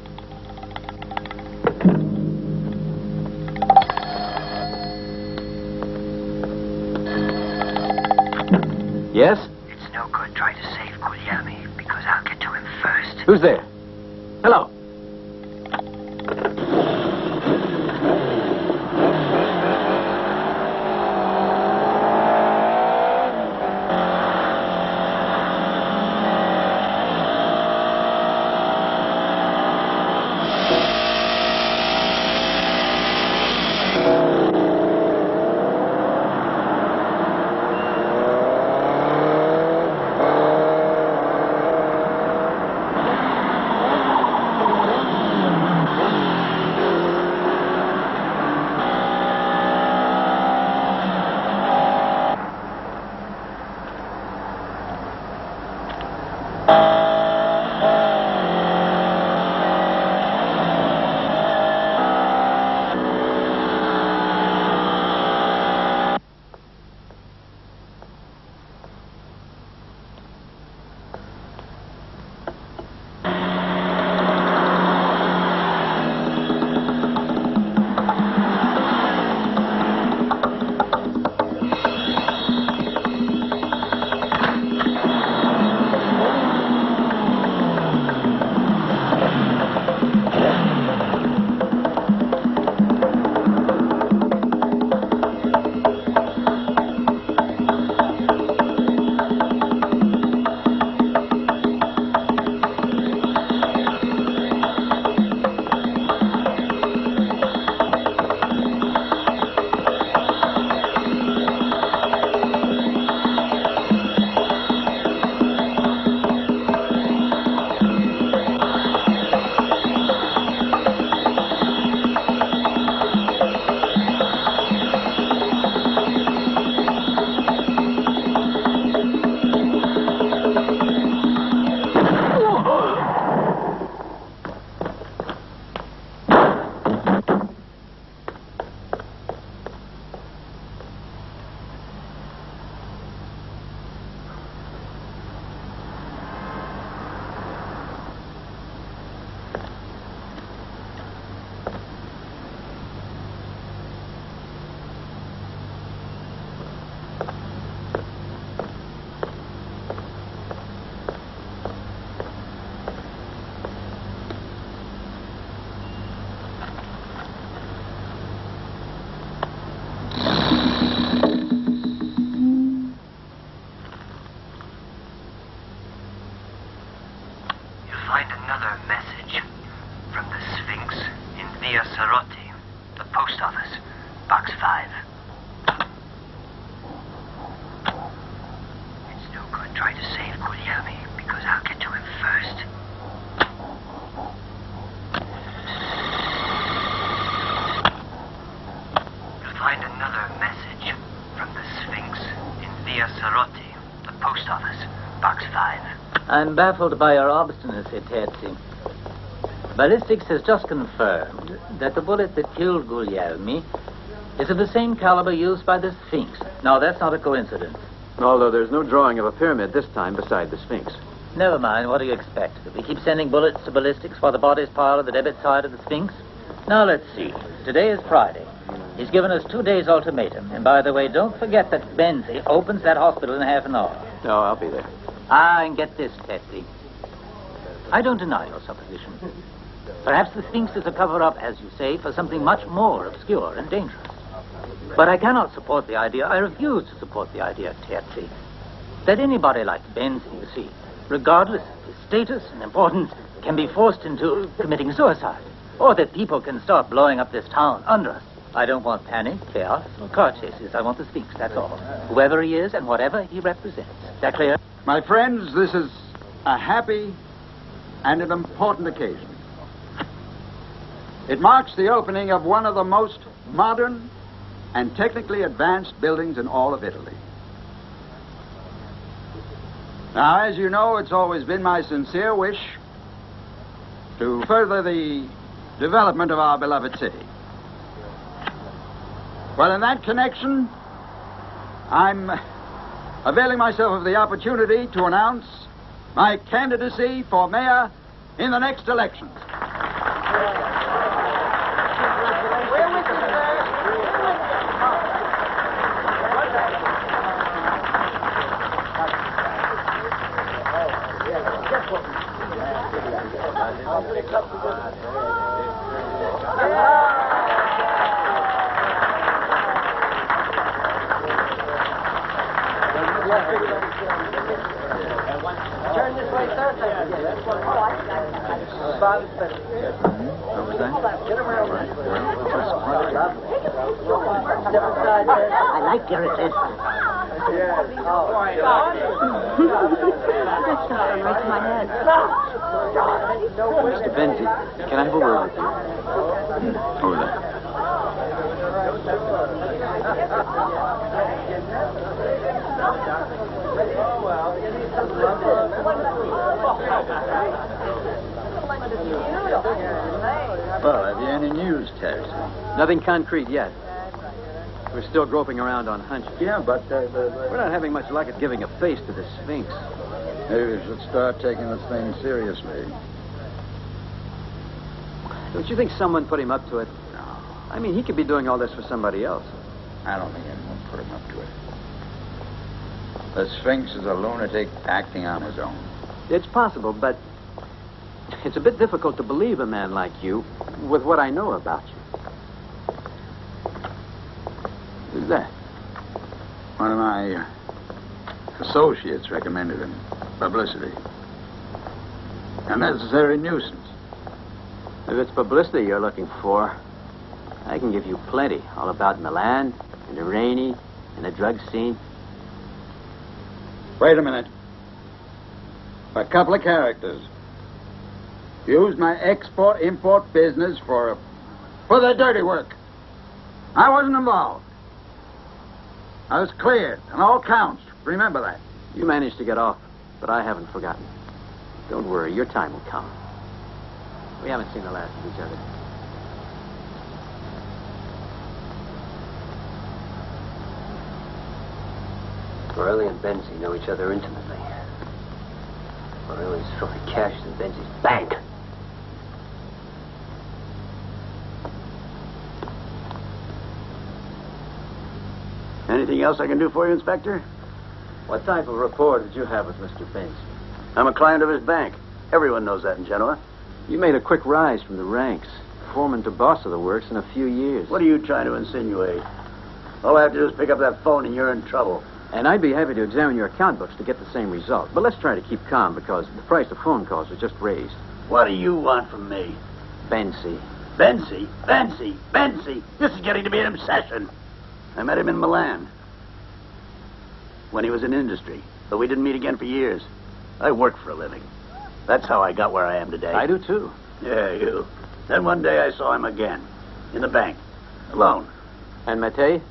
Yes? It's no good trying to save Guglielmi, because I'll get to him first. Who's there? Hello. I'm baffled by your obstinacy, Terzi. Ballistics has just confirmed that the bullet that killed Guglielmi is of the same caliber used by the Sphinx. Now, that's not a coincidence. Although there's no drawing of a pyramid this time beside the Sphinx. Never mind. What do you expect? That we keep sending bullets to ballistics while the bodies pile on the debit side of the Sphinx? Now, let's see. Today is Friday. He's given us 2 days ultimatum. And by the way, don't forget that Benzi opens that hospital in half an hour. No, I'll be there. Ah, and get this, Terzi. I don't deny your supposition. Perhaps the Sphinx is a cover-up, as you say, for something much more obscure and dangerous. But I cannot support the idea, I refuse to support the idea, Terzi, that anybody like Benzi, you see, regardless of his status and importance, can be forced into committing suicide. Or that people can start blowing up this town under us. I don't want panic, chaos, or car chases. I want the Sphinx, that's all. Whoever he is and whatever he represents. Is that clear? My friends, this is a happy and an important occasion. It marks the opening of one of the most modern and technically advanced buildings in all of Italy. Now, as you know, it's always been my sincere wish to further the development of our beloved city. Well, in that connection, I'm availing myself of the opportunity to announce my candidacy for mayor in the next elections. Turn this way, sir. I like your assessment. That's just right to my head. Mr. Benzi, can I have a word with you? Who is that? Well, have you any news, Terzi? Nothing concrete yet. We're still groping around on hunches. Yeah, but We're not having much luck at giving a face to the Sphinx. maybe we should start taking this thing seriously. Don't you think someone put him up to it? No. I mean, he could be doing all this for somebody else. I don't think anyone put him up to it. The Sphinx is a lunatic acting on his own. It's possible, but it's a bit difficult to believe a man like you with what I know about you. Who's that? One of my associates recommended him. Publicity. A necessary nuisance. If it's publicity you're looking for, I can give you plenty. All about Milan, and the rainy, and the drug scene. Wait a minute. A couple of characters. Used my export-import business for the dirty work. I wasn't involved. I was cleared on all counts. Remember that. You managed to get off, but I haven't forgotten. Don't worry, your time will come. We haven't seen the last of each other. Borelli and Benzi know each other intimately. Borelli's throwing cash in Benzi's bank. Anything else I can do for you, Inspector? What type of rapport did you have with Mr. Benzi? I'm a client of his bank. Everyone knows that in Genoa. You made a quick rise from the ranks. Foreman to boss of the works in a few years. What are you trying to insinuate? All I have to do is pick up that phone and you're in trouble. And I'd be happy to examine your account books to get the same result. But let's try to keep calm because the price of phone calls was just raised. What do you want from me? Benzi. Benzi? Benzi? Benzi? This is getting to be an obsession. I met him in Milan when he was in industry, but we didn't meet again for years. I work for a living. That's how I got where I am today. I do, too. Yeah, you. Then one day I saw him again, in the bank, alone. And Mattei?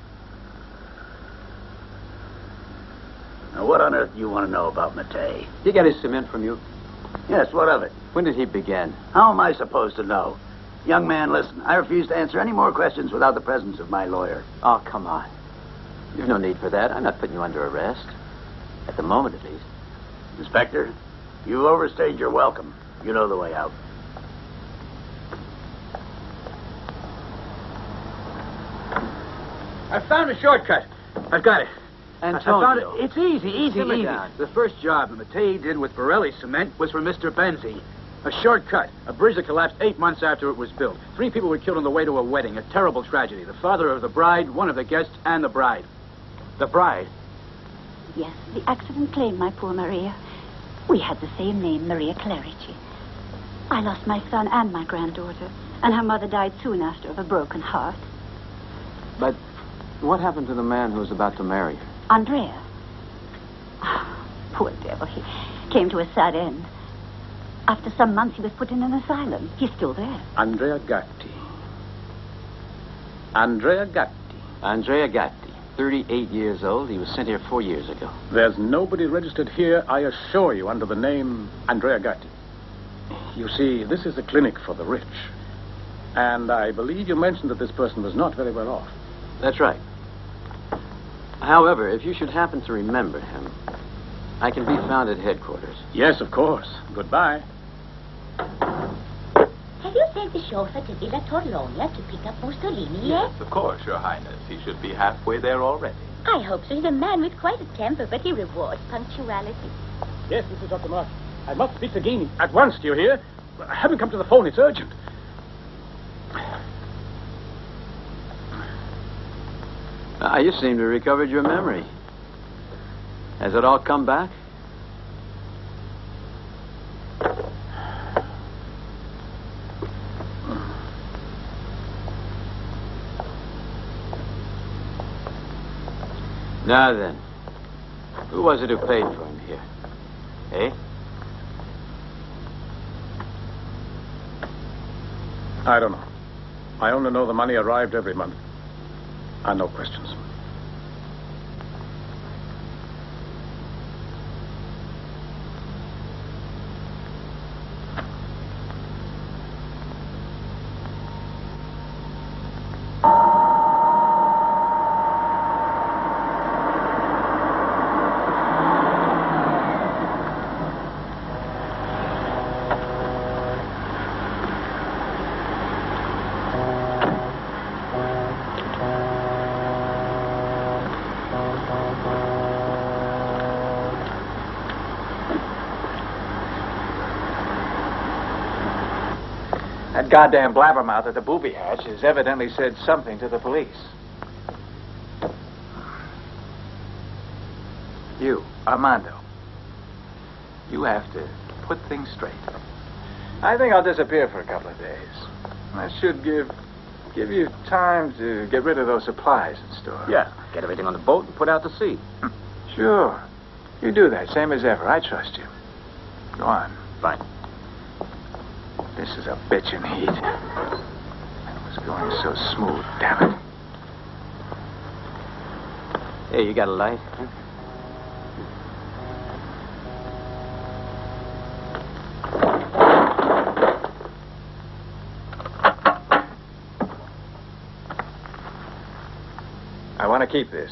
Now, what on earth do you want to know about Mattei? He got his cement from you. Yes, what of it? When did he begin? How am I supposed to know? Young man, listen, I refuse to answer any more questions without the presence of my lawyer. Oh, come on. You've no need for that. I'm not putting you under arrest. At the moment, at least. Inspector, you've overstayed your welcome. You know the way out. I found a shortcut. I've got it. Antonio. I found it. It's easy. Simmer down. The first job that Mattei did with Borelli cement was for Mr. Benzi. A shortcut. A bridge that collapsed 8 months after it was built. 3 people were killed on the way to a wedding. A terrible tragedy. The father of the bride, one of the guests, and the bride. The bride? Yes, the accident claimed my poor Maria. We had the same name, Maria Clerici. I lost my son and my granddaughter, and her mother died soon after of a broken heart. But what happened to the man who was about to marry her? Andrea. Oh, poor devil, he came to a sad end. After some months, he was put in an asylum. He's still there. Andrea Gatti. Andrea Gatti. Andrea Gatti, 38 years old. He was sent here 4 years ago. There's nobody registered here, I assure you, under the name Andrea Gatti. You see, this is a clinic for the rich. And I believe you mentioned that this person was not very well off. That's right. However, if you should happen to remember him, I can be found at headquarters. Yes, of course. Goodbye. Have you sent the chauffeur to Villa Torlonia to pick up Mussolini yet? Yes, of course, Your Highness. He should be halfway there already. I hope so. He's a man with quite a temper, but he rewards punctuality. Yes, this is Dr. Mark. I must speak to Ghini. At once, do you hear? I haven't come to the phone. It's urgent. You seem to have recovered your memory. Has it all come back? Now then, who was it who paid for him here? Eh? I don't know. I only know the money arrived every month. And no questions. That goddamn blabbermouth at the booby hatch has evidently said something to the police. You, Armando, you have to put things straight. I think I'll disappear for a couple of days. That should give you time to get rid of those supplies in store. Yeah, get everything on the boat and put out to sea. Sure. You do that, same as ever. I trust you. Go on. Fine. This is a bitchin' heat. It was going so smooth, damn it. Hey, you got a light? Huh? I want to keep this.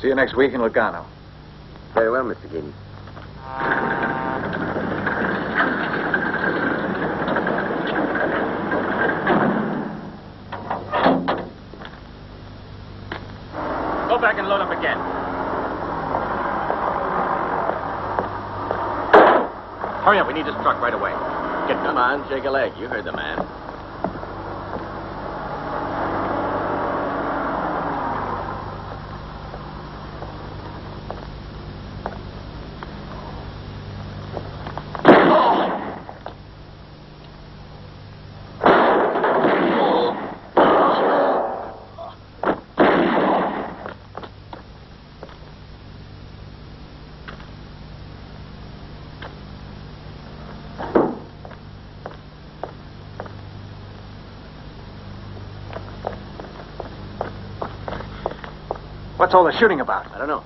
See you next week in Lugano. Very well, Mr. Ghini. Go back and load up again. Hurry up, we need this truck right away. Come on, shake a leg. You heard the man. What's all the shooting about? I don't know.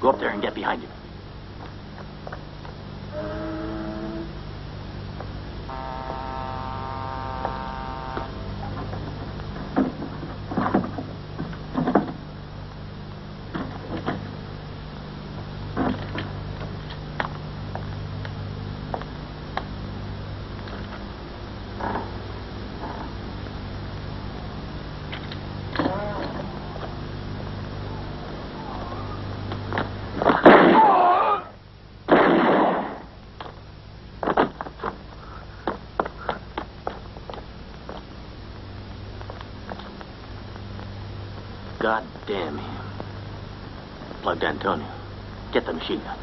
Go up there and get behind him. God damn him. Plugged Antonio. Get the machine gun.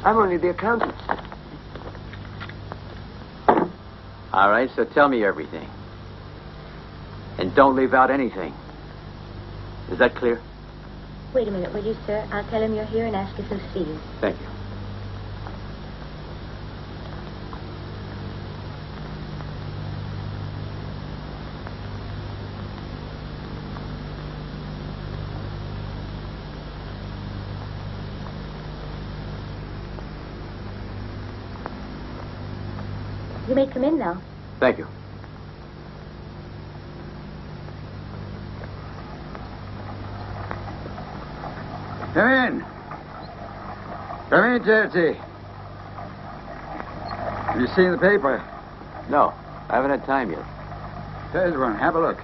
I'm only the accountant. All right, so tell me everything. And don't leave out anything. Is that clear? Wait a minute, will you, sir? I'll tell him you're here and ask if he'll see you. Thank you. You may come in now. Thank you. Come in. Come in, Terzi. Have you seen the paper? No, I haven't had time yet. There's one. Have a look.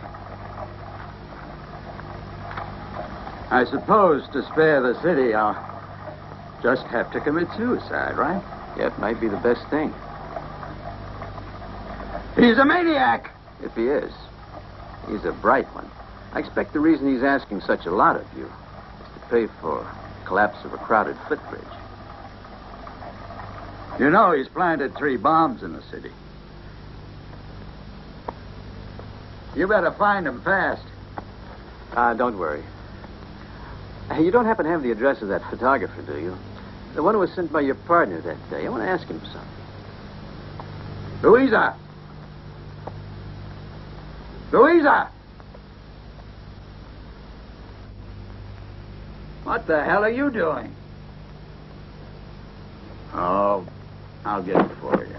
I suppose to spare the city, I'll just have to commit suicide, right? Yeah, it might be the best thing. He's a maniac! If he is, he's a bright one. I expect the reason he's asking such a lot of you is to pay for the collapse of a crowded footbridge. You know he's planted 3 bombs in the city. You better find him fast. Don't worry. You don't happen to have the address of that photographer, do you? The one who was sent by your partner that day. I want to ask him something. Louisa! Louisa! What the hell are you doing? Oh, I'll get it for you.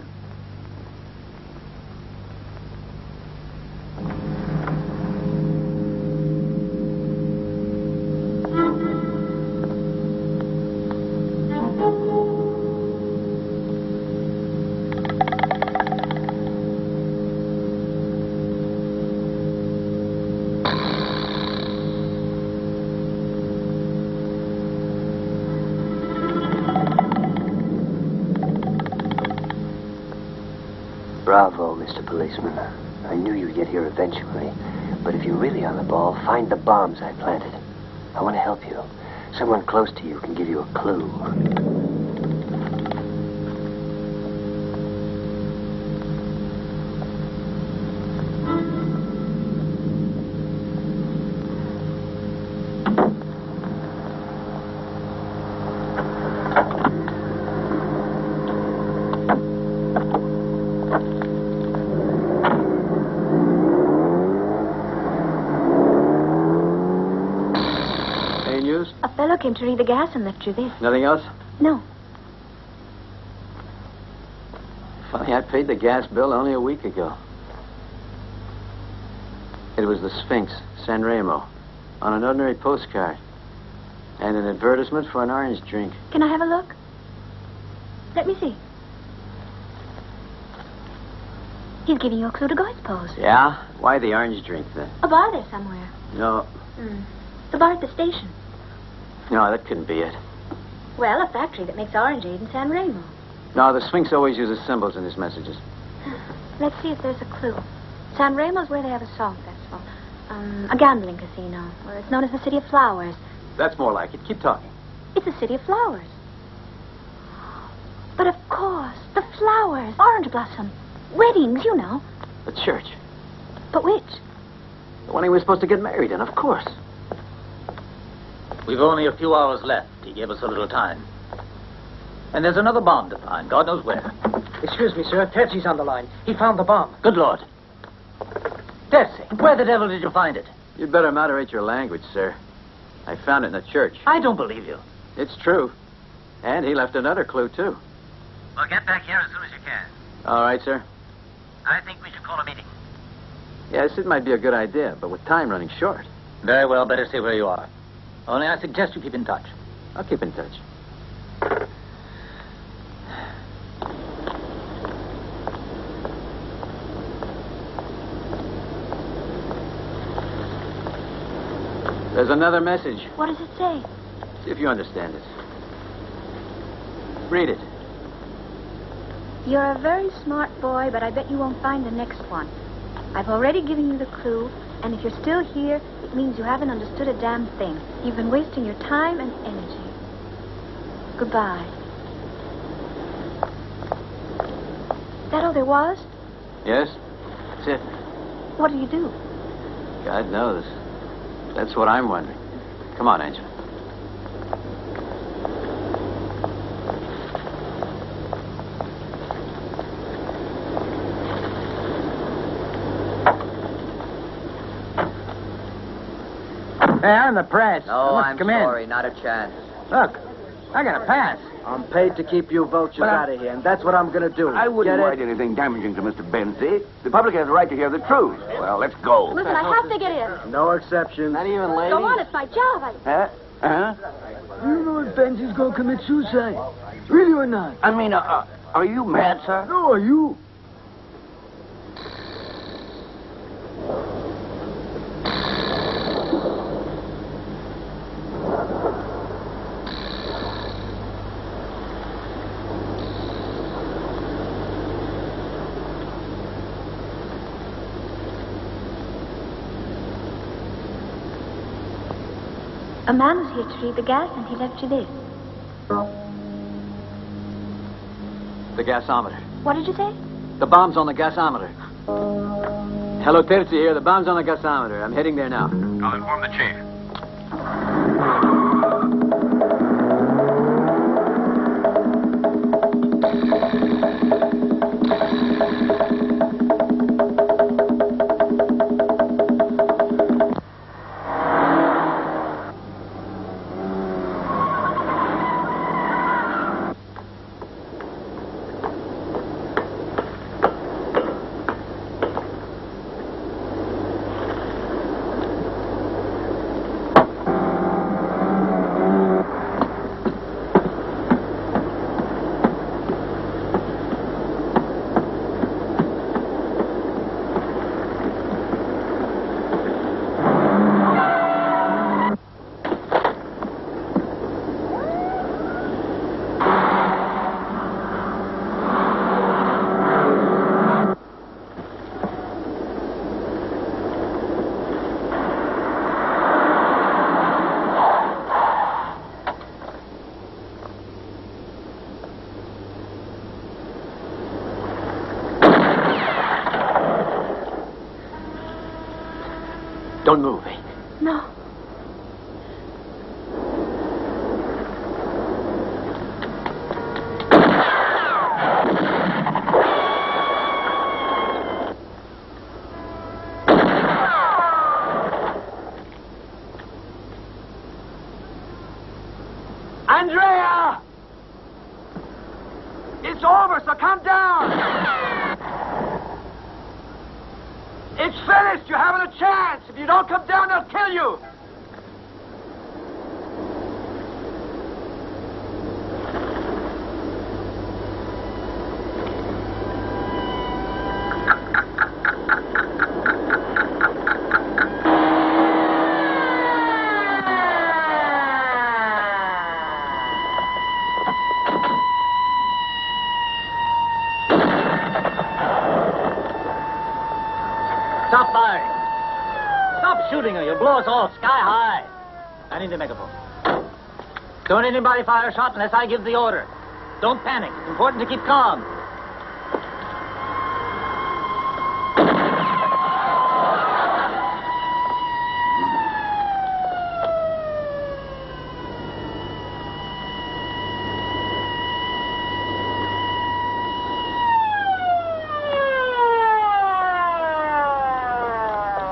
Bravo, Mr. Policeman. I knew you'd get here eventually. But if you're really on the ball, find the bombs I planted. I want to help you. Someone close to you can give you a clue. A fellow came to read the gas and left you this. Nothing else? No. Funny, I paid the gas bill only a week ago. It was the Sphinx, San Remo, on an ordinary postcard. And an advertisement for an orange drink. Can I have a look? Let me see. He's giving you a clue to go, I suppose. Yeah? Why the orange drink, then? A bar there somewhere. No. The bar at the station. No, that couldn't be it. Well, a factory that makes orangeade in San Remo. No, the Sphinx always uses symbols in his messages. Let's see if there's a clue. San Remo's where they have a song festival. A gambling casino. Well, it's known as the City of Flowers. That's more like it. Keep talking. It's a city of flowers. But of course, the flowers. Orange blossom. Weddings, you know. The church. But which? The one he was supposed to get married in, of course. We've only a few hours left. He gave us a little time. And there's another bomb to find, God knows where. Excuse me, sir. Terzi's on the line. He found the bomb. Good Lord. Terzi, where the devil did you find it? You'd better moderate your language, sir. I found it in a church. I don't believe you. It's true. And he left another clue, too. Well, get back here as soon as you can. All right, sir. I think we should call a meeting. Yes, it might be a good idea, but with time running short. Very well, better stay where you are. Only I suggest you keep in touch. I'll keep in touch. There's another message. What does it say? See if you understand it. Read it. You're a very smart boy, but I bet you won't find the next one. I've already given you the clue, and if you're still here, it means you haven't understood a damn thing. You've been wasting your time and energy. Goodbye. That all there was? Yes, that's it. What do you do? God knows. That's what I'm wondering. Come on, Angel. Hey, I'm the press. No, Let's I'm come sorry, in. not a chance. Look, I got a pass. I'm paid to keep you vultures But out of here, and that's what I'm going to do. I wouldn't Get it? write anything damaging to Mr. Benzie. The public has a right to hear the truth. Well, let's go. Listen, I have to get in. No exceptions. Not even ladies. Go on, it's my job. Huh? Uh-huh. You know if Benzie's going to commit suicide. Really or not? I mean, are you mad, sir? No, are you? A man was here to read the gas, and he left you this. The gasometer. What did you say? The bomb's on the gasometer. Hello, Terzi here. The bomb's on the gasometer. I'm heading there now. I'll inform the chief. Don't move, eh? No. Andrea! It's over, so come down! It's finished! You haven't a chance! If you don't come down, they'll kill you! Stop firing. Stop shooting or you'll blow us all sky high. I need the megaphone. Don't anybody fire a shot unless I give the order. Don't panic. It's important to keep calm.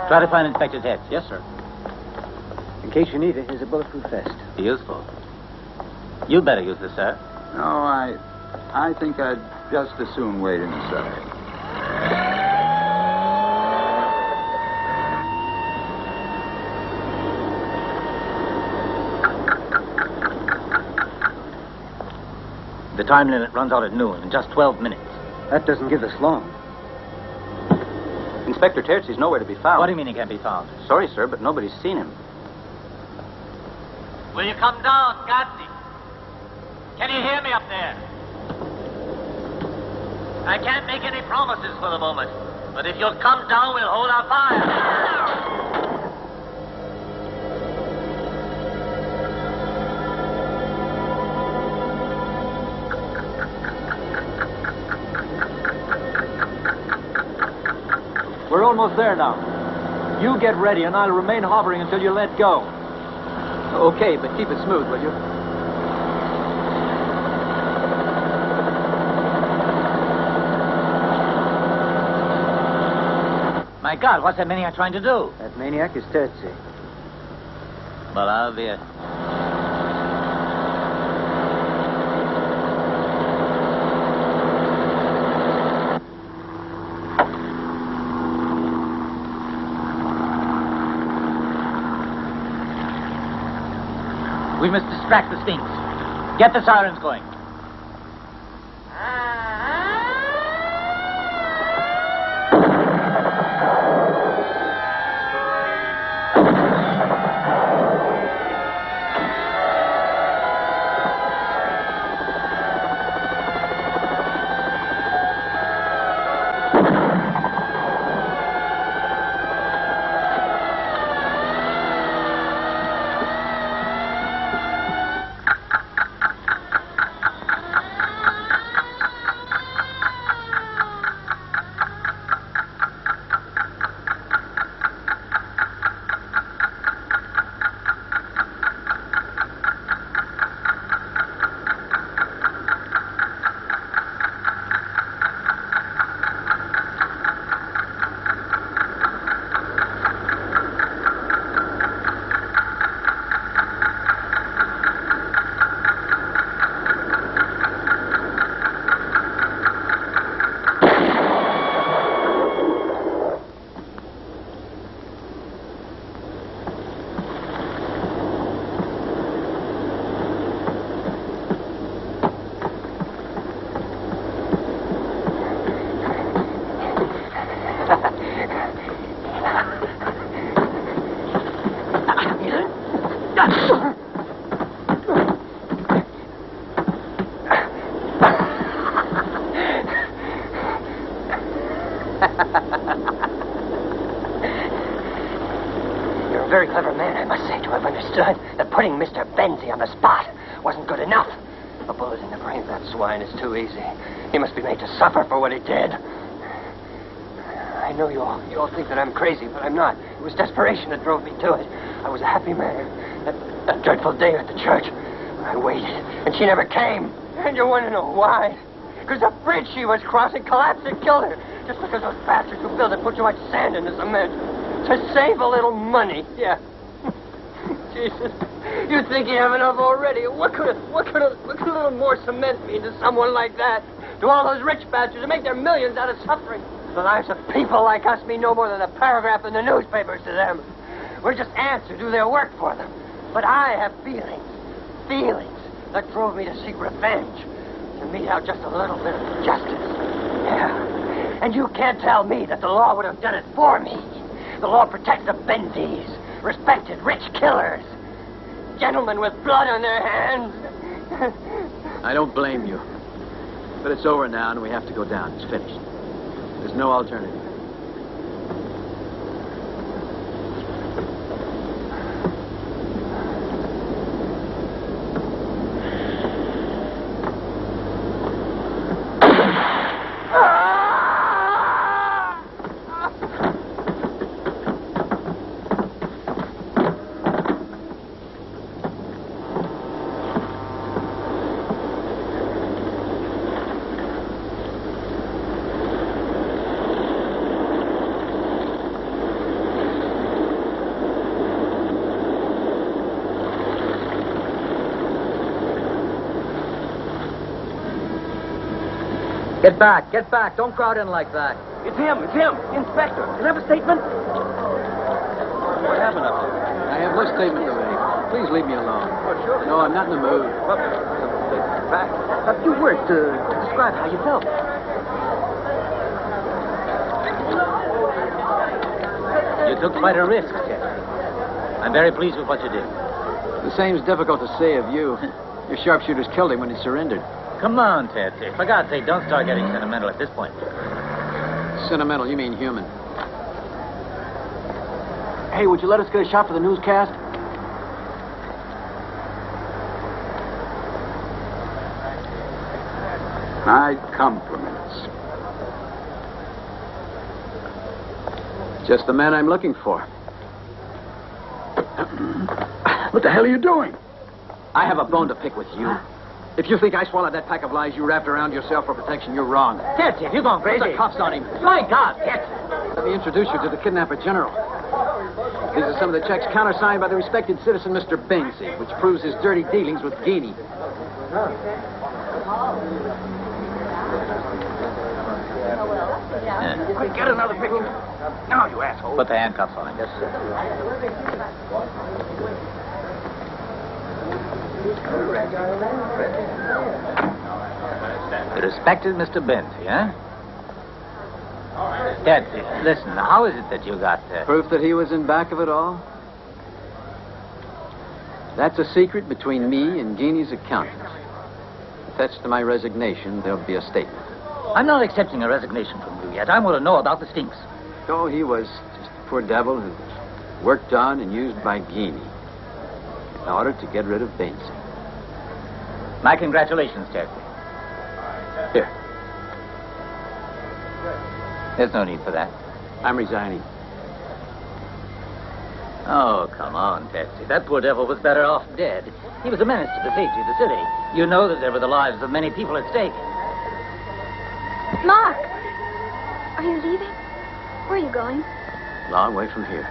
Try to find Inspector Terzi. Yes, sir. In case you need it, here's a bulletproof vest. Useful. You better use this, sir. No, I think I'd just as soon wait in the cellar. The time limit runs out at noon in just 12 minutes. That doesn't give us long. Inspector Terzi's nowhere to be found. What do you mean he can't be found? Sorry, sir, but nobody's seen him. Will you come down, Gasparri? Can you hear me up there? I can't make any promises for the moment, but if you'll come down, we'll hold our fire. We're almost there now. You get ready, and I'll remain hovering until you let go. Okay, but keep it smooth, will you? My God, what's that maniac trying to do? That maniac is Terzi. Well, I'll be a... We must distract the Sphinx. Get the sirens going. You're a very clever man, I must say, to have understood that putting Mr. Benzie on the spot wasn't good enough. A bullet in the brain of that swine is too easy. He must be made to suffer for what he did. I know you all think that I'm crazy, but I'm not. It was desperation that drove me to it. I was a happy man. That dreadful day at the church, I waited, and she never came. And you want to know why? Because the bridge she was crossing collapsed and killed her. Just because those bastards who built it put too much sand in the cement. To save a little money, yeah. Jesus, you think you have enough already. What could a little more cement mean to someone like that? To all those rich bastards who make their millions out of suffering? The lives of people like us mean no more than a paragraph in the newspapers to them. We're just ants who do their work for them. But I have feelings that drove me to seek revenge, to mete out just a little bit of justice. Yeah, and you can't tell me that the law would have done it for me. The law protects the Benzis, respected rich killers, gentlemen with blood on their hands. I don't blame you. But it's over now, and we have to go down. It's finished. There's no alternative. Get back. Don't crowd in like that. It's him. Inspector. Can I have a statement? What happened up there? I have no statement already. Please leave me alone. No, I'm not in the mood. Back. A few words to describe how you felt. You took quite a risk, Ted. I'm very pleased with what you did. The same's difficult to say of you. Your sharpshooters killed him when he surrendered. Come on, Terzi. For God's sake, don't start getting sentimental at this point. Sentimental, you mean human. Hey, would you let us get a shot for the newscast? My compliments. Just the man I'm looking for. What the hell are you doing? I have a bone to pick with you. If you think I swallowed that pack of lies you wrapped around yourself for protection, you're wrong. Terzi, have you gone crazy? Put the cuffs on him. My God, Terzi. Let me introduce you to the kidnapper general. These are some of the checks countersigned by the respected citizen, Mr. Benzi, which proves his dirty dealings with Guinea. Quick, get another picture. Now, you asshole. Put the handcuffs on him. Yes, sir. The respected Mr. Benzi, huh? Terzi, listen, how is it that you got... Proof that he was in back of it all? That's a secret between me and Guinea's accountant. Attached to my resignation, there'll be a statement. I'm not accepting a resignation from you yet. I want to know about the Sphinx. Oh, he was just a poor devil who was worked on and used by Guinea in order to get rid of Benzi. My congratulations, Terzi. Here. There's no need for that. I'm resigning. Oh, come on, Terzi. That poor devil was better off dead. He was a menace to the safety of the city. You know that there were the lives of many people at stake. Mark! Are you leaving? Where are you going? Long way from here.